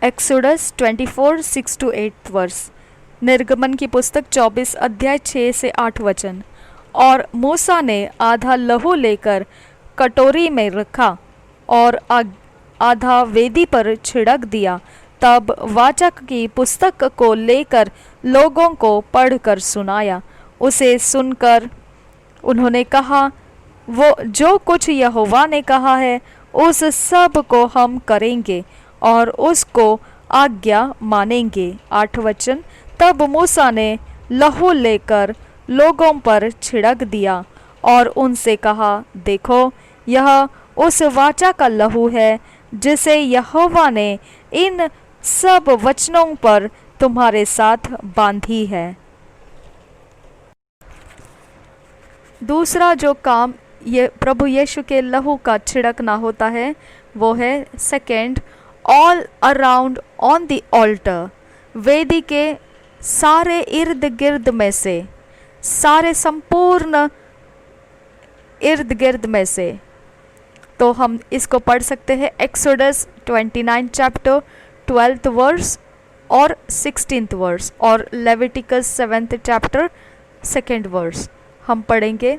Exodus 24 6 to 8 verse. निर्गमन की पुस्तक 24 अध्याय 6 से 8 वचन। और मूसा ने आधा लहू लेकर कटोरी में रखा और आधा वेदी पर छिड़क दिया। तब वाचक की पुस्तक को लेकर लोगों को पढ़कर सुनाया। उसे सुनकर उन्होंने कहा, वो जो कुछ यहोवा ने कहा है उस सब को हम करेंगे और उसको आज्ञा मानेंगे। 8 वचन। तब मूसा ने लहू लेकर लोगों पर छिड़क दिया और उनसे कहा, देखो, यह उस वाचा का लहू है जिसे यहोवा ने इन सब वचनों पर तुम्हारे साथ बांधी है। दूसरा जो काम ये प्रभु यीशु के लहू का छिड़कना होता है वो है second, all around on the altar. वेदी के सारे इर्द गिर्द में से, सारे संपूर्ण इर्द गिर्द में से। तो हम इसको पढ़ सकते हैं एक्सोडस 29 चैप्टर 12th वर्स और 16th वर्स और Leviticus 7th chapter 2nd verse हम पढ़ेंगे।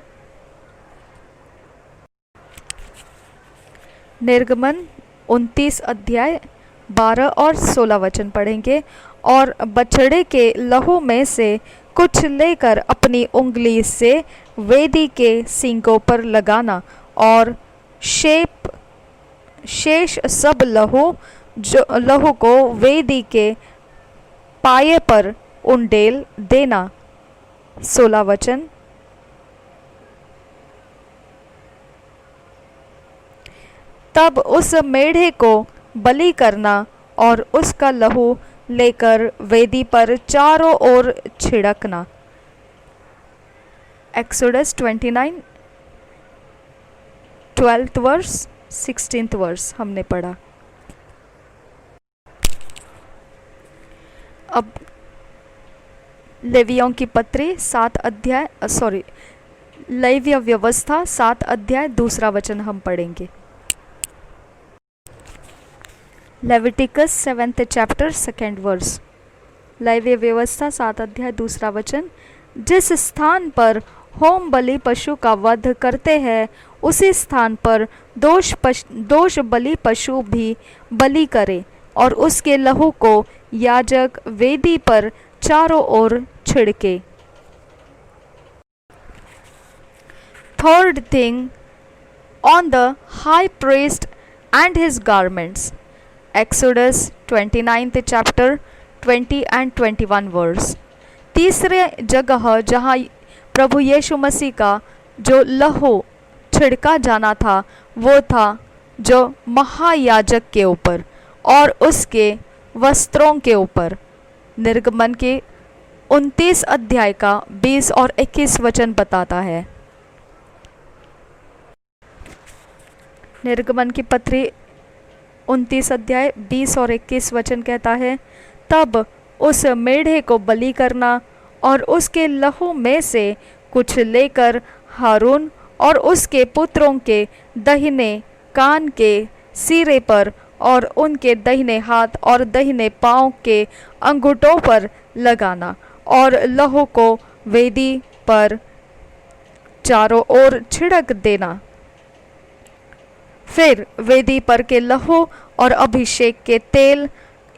निर्गमन 29 अध्याय 12 और 16 वचन पढ़ेंगे। और बछड़े के लहू में से कुछ लेकर अपनी उंगली से वेदी के सींगों पर लगाना और शेष सब लहू को वेदी के पाए पर उंडेल देना। 16 वचन। तब उस मेढ़े को बलि करना और उसका लहू लेकर वेदी पर चारों ओर छिड़कना। Exodus 29 12th verse 16th verse हमने पढ़ा। अब लेवियों की पत्री 7 अध्याय लेविय व्यवस्था 7 अध्याय 2 वचन हम पढ़ेंगे। Leviticus 7th chapter 2nd verse. लेविय व्यवस्था 7 अध्याय 2 वचन। जिस स्थान पर होम बलि पशु का वध करते हैं उसी स्थान पर दोष बलि पशु भी बलि करे और उसके लहू को याजक वेदी पर चारों ओर छिड़के। Third thing, on the high priest and his garments. Exodus 29th chapter 20 and 21 verse. तीसरे जगह जहाँ प्रभु यीशु मसीह का जो लहू छिड़का जाना था वो था जो महायाजक के ऊपर और उसके वस्त्रों के ऊपर। निर्गमन के 29 अध्याय का 20 और 21 वचन बताता है। निर्गमन की पत्री 29 अध्याय 20 और 21 वचन कहता है, तब उस मेढ़े को बलि करना और उसके लहू में से कुछ लेकर हारून और उसके पुत्रों के दाहिने कान के सिरे पर और उनके दाहिने हाथ और दाहिने पांव के अंगूठों पर लगाना और लहू को वेदी पर चारों ओर छिड़क देना। फिर वेदी पर के लहू और अभिषेक के तेल,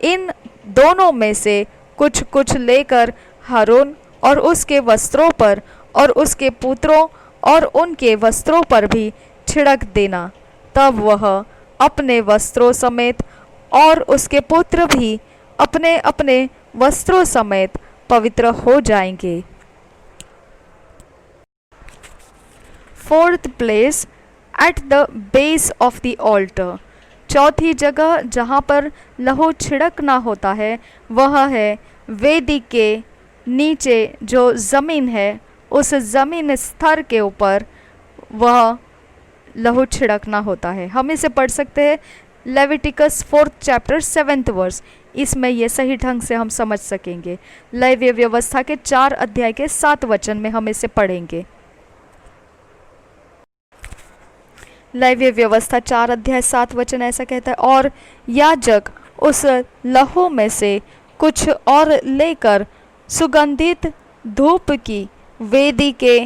इन दोनों में से कुछ कुछ लेकर हारून और उसके वस्त्रों पर और उसके पुत्रों और उनके वस्त्रों पर भी छिड़क देना। तब वह अपने वस्त्रों समेत और उसके पुत्र भी अपने अपने वस्त्रों समेत पवित्र हो जाएंगे। Fourth place, at the base of the altar. चौथी जगह जहाँ पर लहू छिड़कना होता है वह है वेदी के नीचे जो ज़मीन है, उस ज़मीन स्तर के ऊपर वह लहू छिड़कना होता है। हम इसे पढ़ सकते हैं Leviticus 4th chapter 7th verse. इसमें ये सही ढंग से हम समझ सकेंगे। लेवीय व्यवस्था के 4 अध्याय के 7 वचन में हम इसे पढ़ेंगे। लेवीय व्यवस्था 4 अध्याय 7 वचन ऐसा कहता है, और याजक उस लहू में से कुछ और लेकर सुगंधित धूप की वेदी के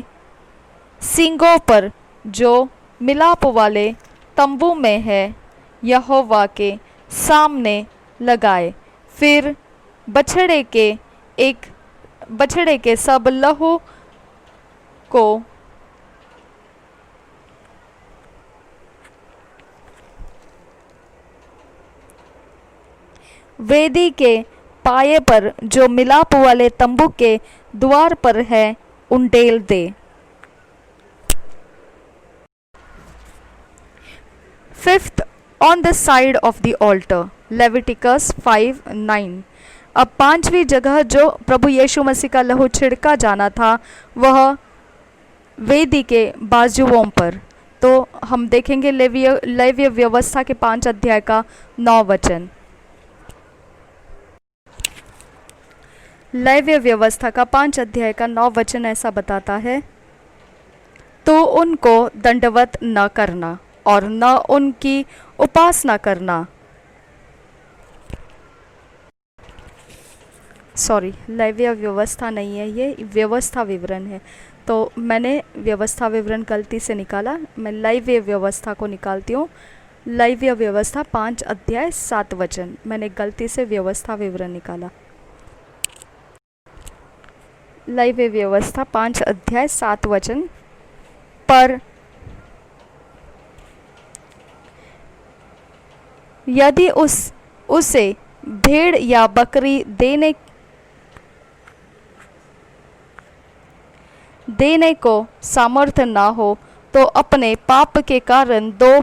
सींगों पर जो मिलाप वाले तंबू में है यहोवा के सामने लगाए। फिर बछड़े के सब लहू को वेदी के पाए पर जो मिलाप वाले तंबू के द्वार पर है उंडेल दे। Fifth, on the side of the altar, Leviticus 5:9। अब पांचवी जगह जो प्रभु यीशु मसीह का लहू छिड़का जाना था वह वेदी के बाजुओं पर। तो हम देखेंगे लेवीय व्यवस्था के 5 अध्याय का 9 वचन। लेवीय व्यवस्था का 5 अध्याय का 9 वचन ऐसा बताता है, तो उनको दंडवत न करना और न उनकी उपासना करना। सॉरी, लेवीय व्यवस्था नहीं है, ये व्यवस्था विवरण है। तो मैंने व्यवस्था विवरण गलती से निकाला, मैं लेवीय व्यवस्था को निकालती हूँ। लेवीय व्यवस्था 5 अध्याय 7 वचन, मैंने गलती से व्यवस्था विवरण निकाला। लेवीय व्यवस्था 5 अध्याय 7 वचन पर यदि उसे भेड़ या बकरी देने को सामर्थ्य ना हो तो अपने पाप के कारण 2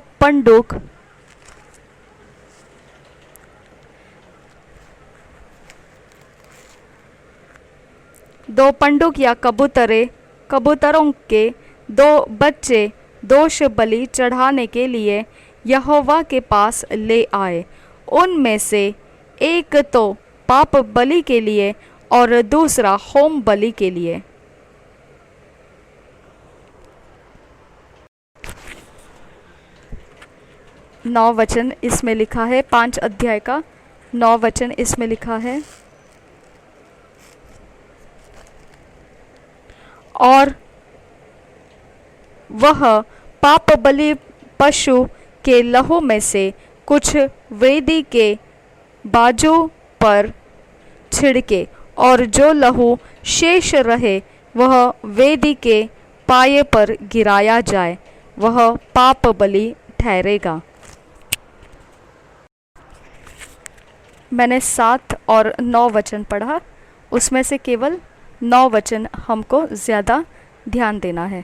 पंडुक या कबूतरों के 2 बच्चे दोष बलि चढ़ाने के लिए यहोवा के पास ले आए। उनमें से एक तो पाप बलि के लिए और दूसरा होम बलि के लिए। नौ वचन इसमें लिखा है, 5 अध्याय का 9 वचन इसमें लिखा है, और वह पाप बलि पशु के लहू में से कुछ वेदी के बाजू पर छिड़के, और जो लहू शेष रहे वह वेदी के पाए पर गिराया जाए, वह पाप बलि ठहरेगा। मैंने 7 और 9 वचन पढ़ा, उसमें से केवल 9 वचन हमको ज़्यादा ध्यान देना है।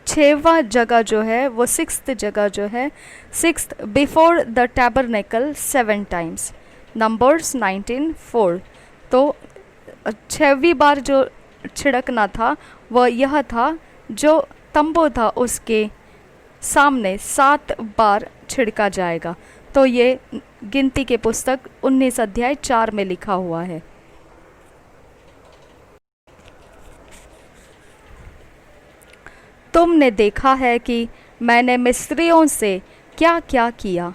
6वां जगह जो है वो 6th जगह जो है, 6th, before the tabernacle 7 times, numbers 19:4। तो 6वीं बार जो छिड़कना था वह यह था, जो तंबू था उसके सामने 7 बार छिड़का जाएगा। तो ये गिनती के पुस्तक 19 अध्याय 4 में लिखा हुआ है। तुमने देखा है कि मैंने मिस्रियों से क्या क्या किया।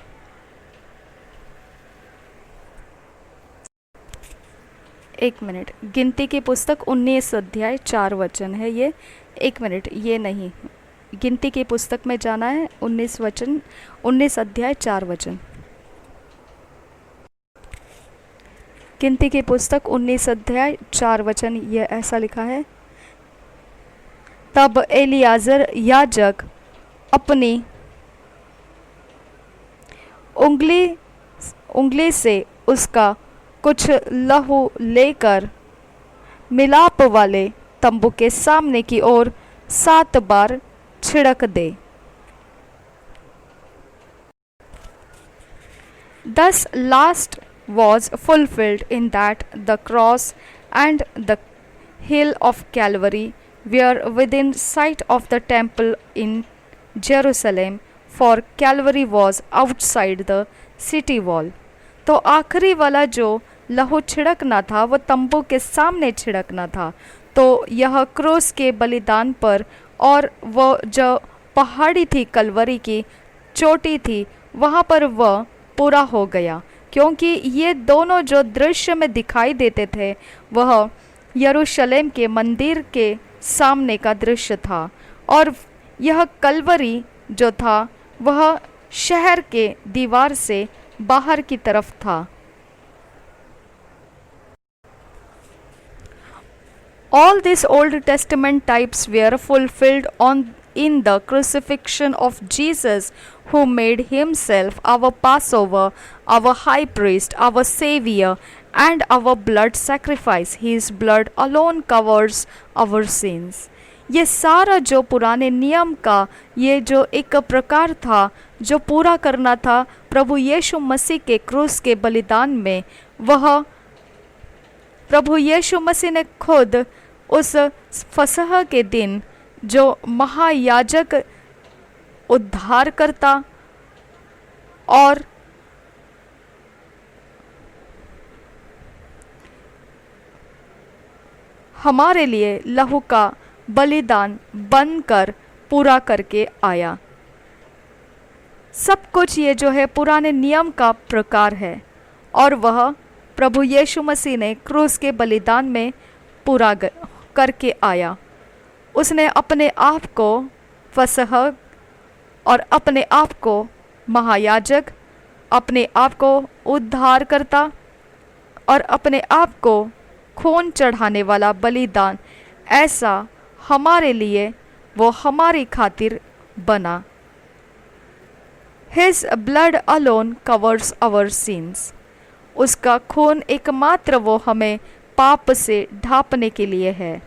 एक मिनट, गिनती की पुस्तक 19 अध्याय 4 वचन है ये। एक मिनट, ये नहीं, गिनती की पुस्तक में जाना है, 19 अध्याय 4 वचन। गिनती की पुस्तक 19 अध्याय 4 वचन, ये ऐसा लिखा है, तब एलियाजर याजक अपनी उंगली से उसका कुछ लहू लेकर मिलाप वाले तंबू के सामने की ओर 7 बार छिड़क दे। Thus last was fulfilled in that the cross and the hill of Calvary were within sight of the temple in Jerusalem, for Calvary was outside the city wall। तो आखिरी वाला जो लहू छिड़कना था वो तंबू के सामने छिड़कना था। तो यह क्रूस के बलिदान पर, और वो जो पहाड़ी थी कलवरी की चोटी थी वहाँ पर वह पूरा हो गया, क्योंकि ये दोनों जो दृश्य में दिखाई देते थे वह यरूशलेम के मंदिर के सामने का दृश्य था। और यह कलवरी जो था वह शहर के दीवार से बाहर की तरफ था। All these Old Testament types were fulfilled in the crucifixion of Jesus, who made himself our Passover, our high priest, our Savior, and our blood sacrifice. His blood alone covers our sins. ये सारा जो पुराने नियम का ये जो एक प्रकार था जो पूरा करना था प्रभु यीशु मसीह के क्रूस के बलिदान में, वह प्रभु यीशु मसीह ने खुद उस फसह के दिन जो महायाजक उद्धार करता और हमारे लिए लहू का बलिदान बनकर पूरा करके आया। सब कुछ ये जो है पुराने नियम का प्रकार है और वह प्रभु यीशु मसीह ने क्रूस के बलिदान में पूरा करके आया। उसने अपने आप को फसह और अपने आप को महायाजक, अपने आप को उद्धार करता और अपने आप को खून चढ़ाने वाला बलिदान, ऐसा हमारे लिए वो हमारी खातिर बना। His blood alone covers our sins. उसका खून एकमात्र वो हमें पाप से ढांपने के लिए है।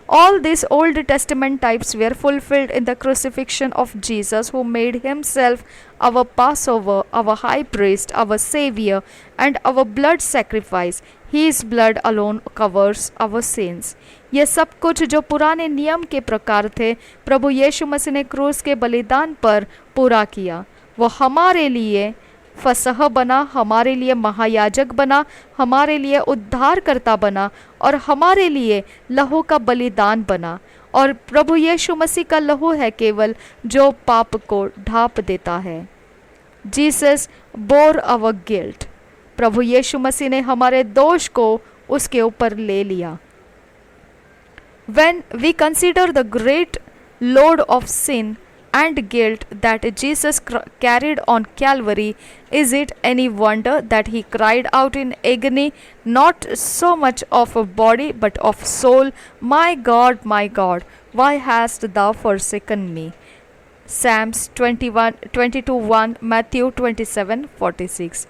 All these Old Testament types were fulfilled in the crucifixion of Jesus, who made himself our Passover, our high priest, our Savior, and our blood sacrifice. His blood alone covers our sins. ये सब कुछ जो पुराने नियम के प्रकार थे प्रभु यीशु मसीह ने क्रूस के बलिदान पर पूरा किया। वो हमारे लिए फसह बना, हमारे लिए महायाजक बना, हमारे लिए उद्धारकर्ता बना और हमारे लिए लहू का बलिदान बना। और प्रभु यीशु मसीह का लहू है केवल जो पाप को ढांप देता है। जीसस बोर अवर गिल्ट। प्रभु यीशु मसीह ने हमारे दोष को उसके ऊपर ले लिया। When we consider the great load of sin and guilt that Jesus carried on Calvary, is it any wonder that he cried out in agony, not so much of a body but of soul, my God, why hast thou forsaken me? Psalms 22:1, Matthew 27:46।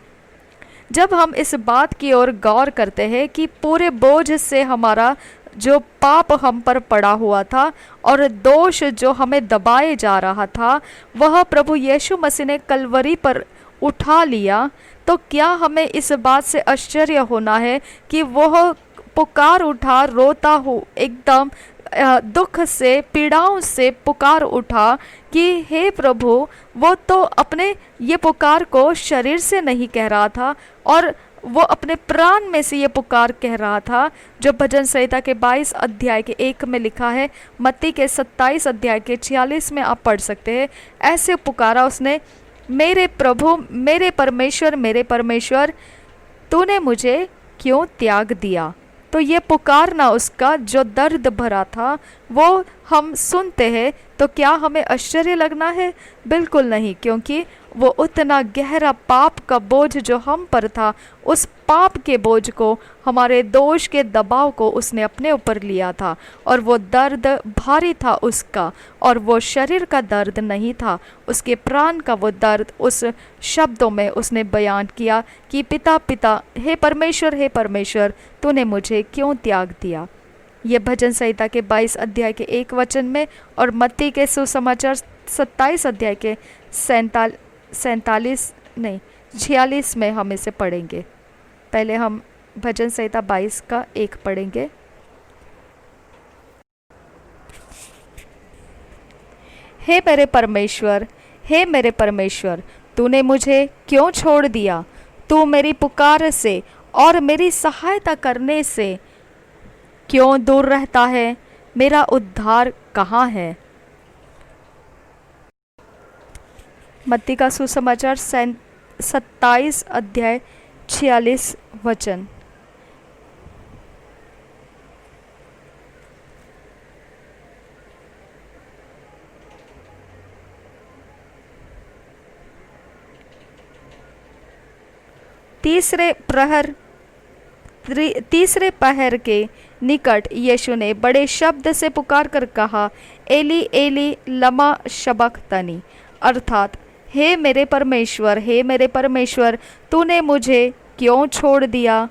जब हम इस बात की ओर गौर करते हैं कि पूरे बोझ से हमारा जो पाप हम पर पड़ा हुआ था और दोष जो हमें दबाए जा रहा था वह प्रभु यीशु मसीह ने कलवरी पर उठा लिया, तो क्या हमें इस बात से आश्चर्य होना है कि वह पुकार उठा, रोता हो, एकदम दुख से, पीड़ाओं से पुकार उठा कि हे प्रभु, वो तो अपने ये पुकार को शरीर से नहीं कह रहा था और वो अपने प्राण में से ये पुकार कह रहा था, जो भजन संहिता के 22 अध्याय के 1 में लिखा है। मत्ती के 27 अध्याय के 46 में आप पढ़ सकते हैं। ऐसे पुकारा उसने, मेरे प्रभु, मेरे परमेश्वर, तूने मुझे क्यों त्याग दिया। तो ये पुकारना उसका जो दर्द भरा था वो हम सुनते हैं तो क्या हमें आश्चर्य लगना है? बिल्कुल नहीं, क्योंकि वो उतना गहरा पाप का बोझ जो हम पर था, उस पाप के बोझ को, हमारे दोष के दबाव को उसने अपने ऊपर लिया था और वो दर्द भारी था उसका, और वो शरीर का दर्द नहीं था, उसके प्राण का वो दर्द उस शब्दों में उसने बयान किया कि पिता पिता, हे परमेश्वर, तूने मुझे क्यों त्याग दिया। ये भजन संहिता के 22 अध्याय के 1 वचन में और मत्ती के सुसमाचार 27 अध्याय के 46 में हम इसे पढ़ेंगे। पहले हम भजन संहिता 22 का 1 पढ़ेंगे। हे मेरे परमेश्वर, तूने मुझे क्यों छोड़ दिया? तू मेरी पुकार से और मेरी सहायता करने से क्यों दूर रहता है? मेरा उद्धार कहाँ है? मत्ती का सुसमाचार 27 अध्याय 46 वचन। तीसरे पहर के निकट यीशु ने बड़े शब्द से पुकार कर कहा, एली एली लमा शबक्तनी, अर्थात हे मेरे परमेश्वर, तूने मुझे क्यों छोड़ दिया।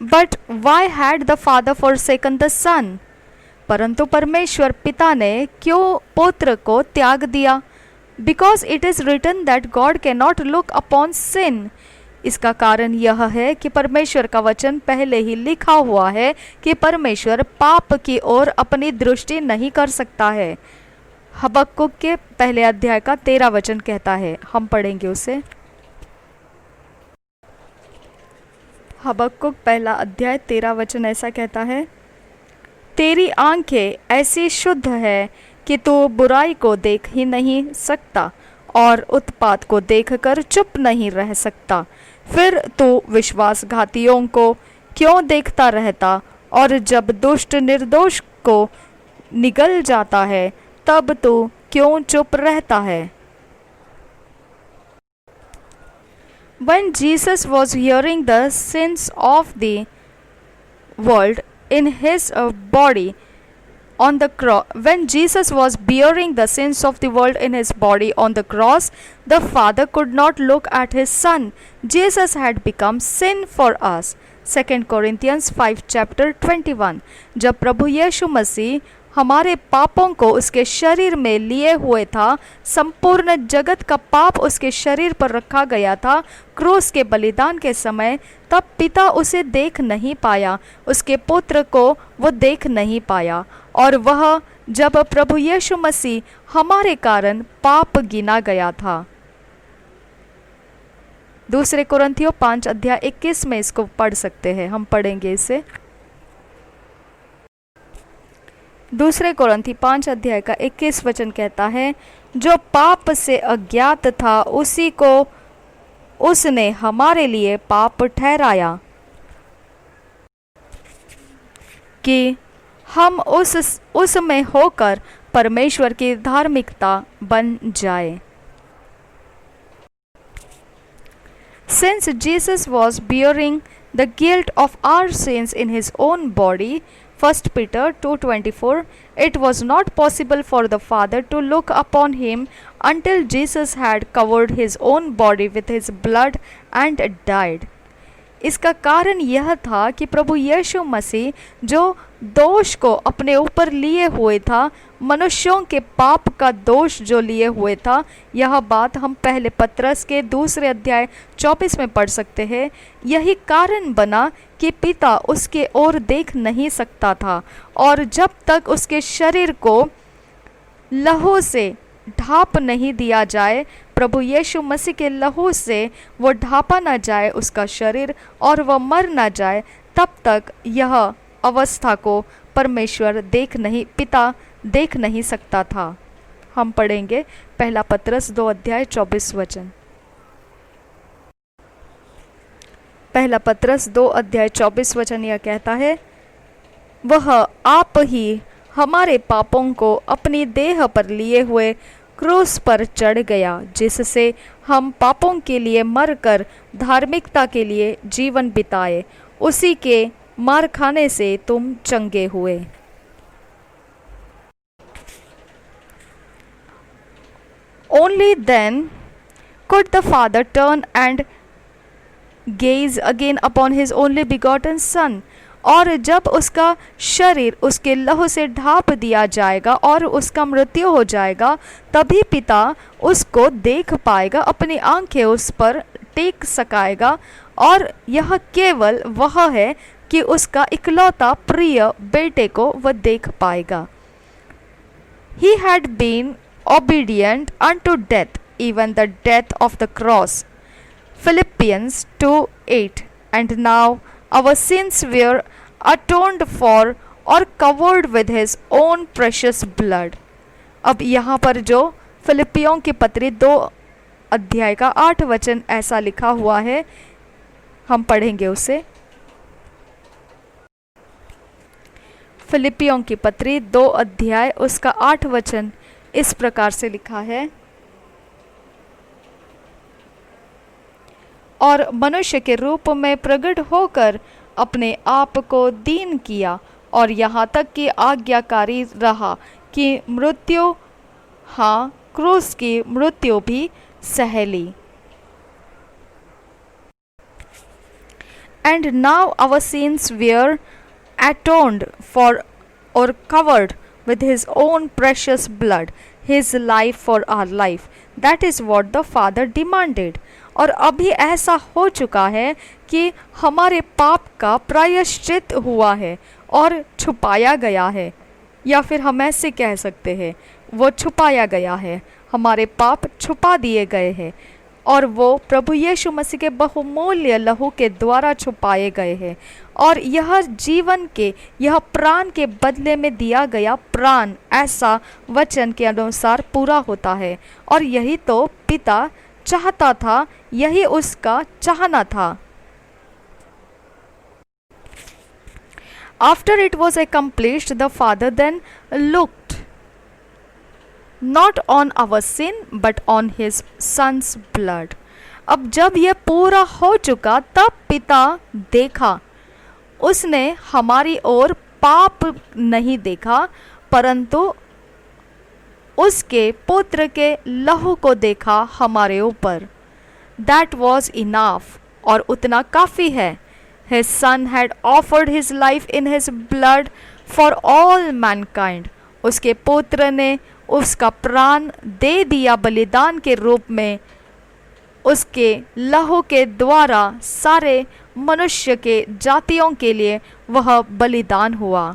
But why had the father forsaken the son, परंतु परमेश्वर पिता ने क्यों पुत्र को त्याग दिया। Because it is written that God can not look upon sin, इसका कारण यह है कि परमेश्वर का वचन पहले ही लिखा हुआ है कि परमेश्वर पाप की ओर अपनी दृष्टि नहीं कर सकता है। हबक्कुक के पहले अध्याय का 13 वचन कहता है, हम पढ़ेंगे उसे। हबक्कुक पहला अध्याय 13 वचन ऐसा कहता है, तेरी आंखें ऐसी शुद्ध है कि तू बुराई को देख ही नहीं सकता और उत्पात को देखकर चुप नहीं रह सकता। फिर तू विश्वासघातियों को क्यों देखता रहता, और जब दुष्ट निर्दोष को निगल जाता है तब तू क्यों चुप रहता है। When Jesus was hearing the sins of the world in his body on the cross, when Jesus was bearing the sins of the world in his body on the cross, the Father could not look at his Son. Jesus had become sin for us. 2 Corinthians 5 chapter 21। जब प्रभु यीशु मसीह हमारे पापों को उसके शरीर में लिए हुए था, संपूर्ण जगत का पाप उसके शरीर पर रखा गया था क्रूस के बलिदान के समय, तब पिता उसे देख नहीं पाया, उसके पुत्र को वो देख नहीं पाया, और वह जब प्रभु यीशु मसीह हमारे कारण पाप गिना गया था। दूसरे कुरिन्थियों 5 अध्याय 21 में इसको पढ़ सकते हैं, हम पढ़ेंगे इसे। दूसरे कुरिन्थी 5 अध्याय का 21 वचन कहता है, जो पाप से अज्ञात था उसी को उसने हमारे लिए पाप ठहराया, कि हम उसमें होकर परमेश्वर की धार्मिकता बन जाए। Since Jesus was bearing the guilt of our sins in his own body, 1 Peter 2:24, it was not possible for the Father to look upon him until Jesus had covered his own body with his blood and died. इसका कारण यह था कि प्रभु यीशु मसीह जो दोष को अपने ऊपर लिए हुए था, मनुष्यों के पाप का दोष जो लिए हुए था, यह बात हम पहले पत्रस के 2 अध्याय 24 में पढ़ सकते हैं। यही कारण बना कि पिता उसके ओर देख नहीं सकता था, और जब तक उसके शरीर को लहू से ढाप नहीं दिया जाए, प्रभु यीशु मसीह के लहू से वो ढापा न जाए उसका शरीर और वह मर न जाए, तब तक यह अवस्था को पिता देख नहीं सकता था। हम पढ़ेंगे पहला पत्रस 2 अध्याय 24 वचन। पहला पत्रस 2 अध्याय 24 वचन यह कहता है, वह आप ही हमारे पापों को अपनी देह पर लिए हुए क्रूस पर चढ़ गया, जिससे हम पापों के लिए मरकर धार्मिकता के लिए जीवन बिताए, उसी के मार खाने से तुम चंगे हुए। Only then could the Father turn and gaze again upon his only begotten Son, और जब उसका शरीर उसके लहू से ढाप दिया जाएगा और उसका मृत्यु हो जाएगा, तभी पिता उसको देख पाएगा, अपनी आंखें उस पर टेक सकाएगा, और यह केवल वह है कि उसका इकलौता प्रिय बेटे को वह देख पाएगा। He had been obedient unto death, even the death of the cross. Philippians 2:8. And now our sins were atoned for or covered with his own precious blood. अब यहाँ पर जो फिलिपियों की पत्री 2 अध्याय का 8 वचन ऐसा लिखा हुआ है, हम पढ़ेंगे उसे। फिलिपियों की पत्री 2 अध्याय उसका 8 वचन इस प्रकार से लिखा है, और मनुष्य के रूप में प्रकट होकर अपने आप को दीन किया और यहाँ तक कि आज्ञाकारी रहा कि मृत्यु, हाँ, क्रूस की मृत्यु भी सह ली। And now our sins were atoned for or covered with his own precious blood, his life for our life. That is what the Father demanded. और अभी ऐसा हो चुका है कि हमारे पाप का प्रायश्चित हुआ है और छुपाया गया है, या फिर हम ऐसे कह सकते हैं वो छुपाया गया है, हमारे पाप छुपा दिए गए हैं और वो प्रभु यीशु मसीह के बहुमूल्य लहू के द्वारा छुपाए गए हैं। और यह जीवन के, यह प्राण के बदले में दिया गया प्राण ऐसा वचन के अनुसार पूरा होता है। और यही तो पिता चाहता था, यही उसका चाहना था। After it was accomplished, the Father then looked not on our sin but on his son's blood. अब जब यह पूरा हो चुका तब पिता देखा, उसने हमारी ओर पाप नहीं देखा परंतु उसके पुत्र के लहू को देखा हमारे ऊपर। That was enough, और उतना काफ़ी है। His son had offered his life in his blood for all mankind. उसके पुत्र ने उसका प्राण दे दिया बलिदान के रूप में, उसके लहू के द्वारा सारे मनुष्य के जातियों के लिए वह बलिदान हुआ।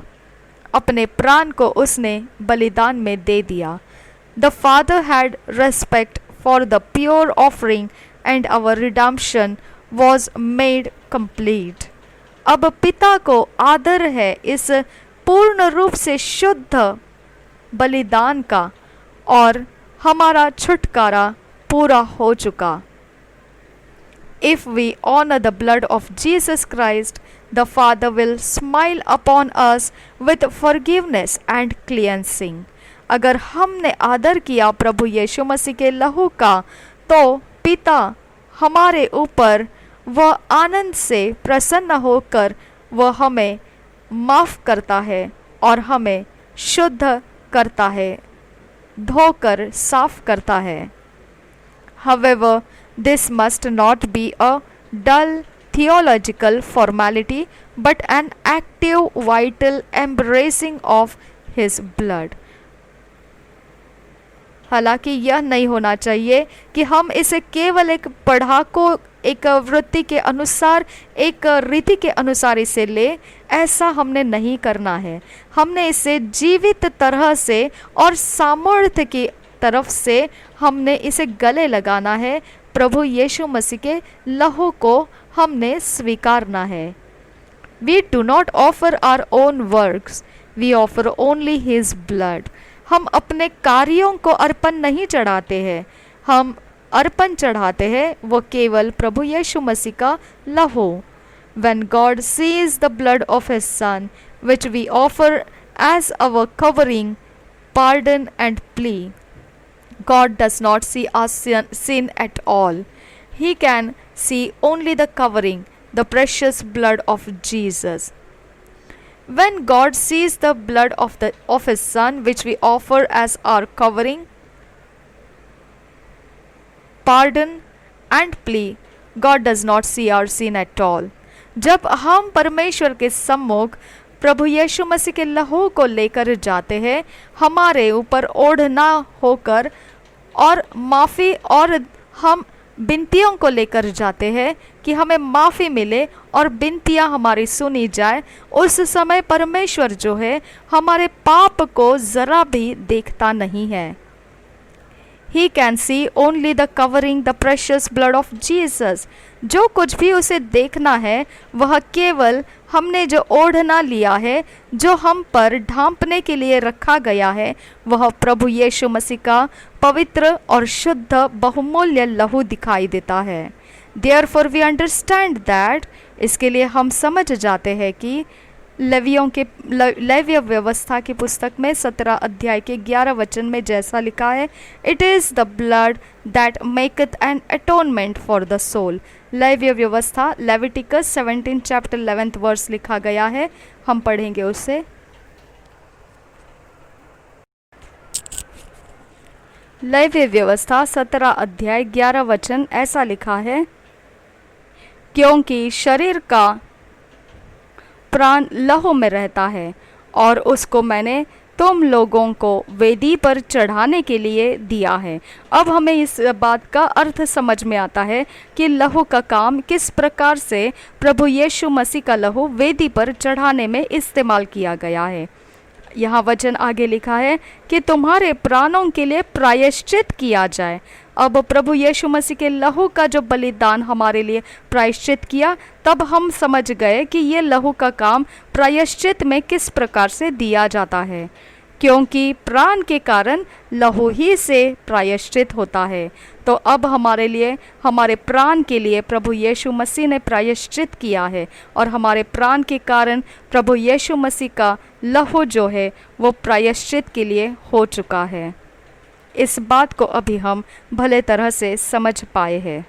अपने प्राण को उसने बलिदान में दे दिया। The Father had respect for the pure offering and our redemption was made complete. अब पिता को आदर है इस पूर्ण रूप से शुद्ध बलिदान का और हमारा छुटकारा पूरा हो चुका। If we honor the blood of Jesus Christ, the Father will smile upon us with forgiveness and cleansing. अगर हमने आदर किया प्रभु यीशु मसीह के लहू का, तो पिता हमारे ऊपर वह आनंद से प्रसन्न होकर वह हमें माफ़ करता है और हमें शुद्ध करता है, धोकर साफ करता है। However, this must not be a dull theological formality but an active, vital embracing of his blood. हालांकि यह नहीं होना चाहिए कि हम इसे केवल एक पढ़ाको, एक वृत्ति के अनुसार, एक रीति के अनुसार इसे ले, ऐसा हमने नहीं करना है। हमने इसे जीवित तरह से और सामर्थ्य की तरफ से हमने इसे गले लगाना है। प्रभु यीशु मसीह के लहू को हमने स्वीकारना है। We do not offer our own works, we offer only his blood. हम अपने कार्यों को अर्पण नहीं चढ़ाते हैं, हम अर्पण चढ़ाते हैं वो केवल प्रभु यीशु मसीह का लहू। When God sees the blood of his son, which we offer as our covering, pardon and plea, God does not see our sin at all. He can see only the covering, the precious blood of Jesus. When God sees the blood of his son, which we offer as our covering, pardon and plea, God does not see our sin at all. जब हम परमेश्वर के सम्मुख प्रभु यीशु मसीह के लहू को लेकर जाते हैं, हमारे ऊपर ओढ़ना होकर और माफ़ी, और हम बिनतियों को लेकर जाते हैं कि हमें माफ़ी मिले और बिनतियाँ हमारी सुनी जाए, उस समय परमेश्वर जो है हमारे पाप को ज़रा भी देखता नहीं है। He can see only the covering, the precious blood of Jesus. जो कुछ भी उसे देखना है वह केवल हमने जो ओढ़ना लिया है, जो हम पर ढांपने के लिए रखा गया है, वह प्रभु यीशु मसीह का पवित्र और शुद्ध बहुमूल्य लहू दिखाई देता है। Therefore we understand that, इसके लिए हम समझ जाते हैं कि लेव्य व्यवस्था की पुस्तक में 17 अध्याय के 11 वचन में जैसा लिखा है, it is the blood that maketh an atonement for the soul. लेव्य व्यवस्था लेविटिकस 17 चैप्टर 11th वर्स लिखा गया है। हम पढ़ेंगे उसे। लेव्य व्यवस्था 17 अध्याय 11 वचन ऐसा लिखा है, क्योंकि शरीर का प्राण लहू में रहता है और उसको मैंने तुम लोगों को वेदी पर चढ़ाने के लिए दिया है। अब हमें इस बात का अर्थ समझ में आता है कि लहू का काम किस प्रकार से प्रभु यीशु मसीह का लहू वेदी पर चढ़ाने में इस्तेमाल किया गया है। यहाँ वचन आगे लिखा है कि तुम्हारे प्राणों के लिए प्रायश्चित किया जाए। अब प्रभु यीशु मसीह के लहू का जो बलिदान हमारे लिए प्रायश्चित किया, तब हम समझ गए कि ये लहू का काम प्रायश्चित में किस प्रकार से दिया जाता है, क्योंकि प्राण के कारण लहू ही से प्रायश्चित होता है। तो अब हमारे लिए, हमारे प्राण के लिए प्रभु यीशु मसीह ने प्रायश्चित किया है और हमारे प्राण के कारण प्रभु यीशु मसीह का लहू जो है वो प्रायश्चित के लिए हो चुका है। इस बात को अभी हम भले तरह से समझ पाए हैं।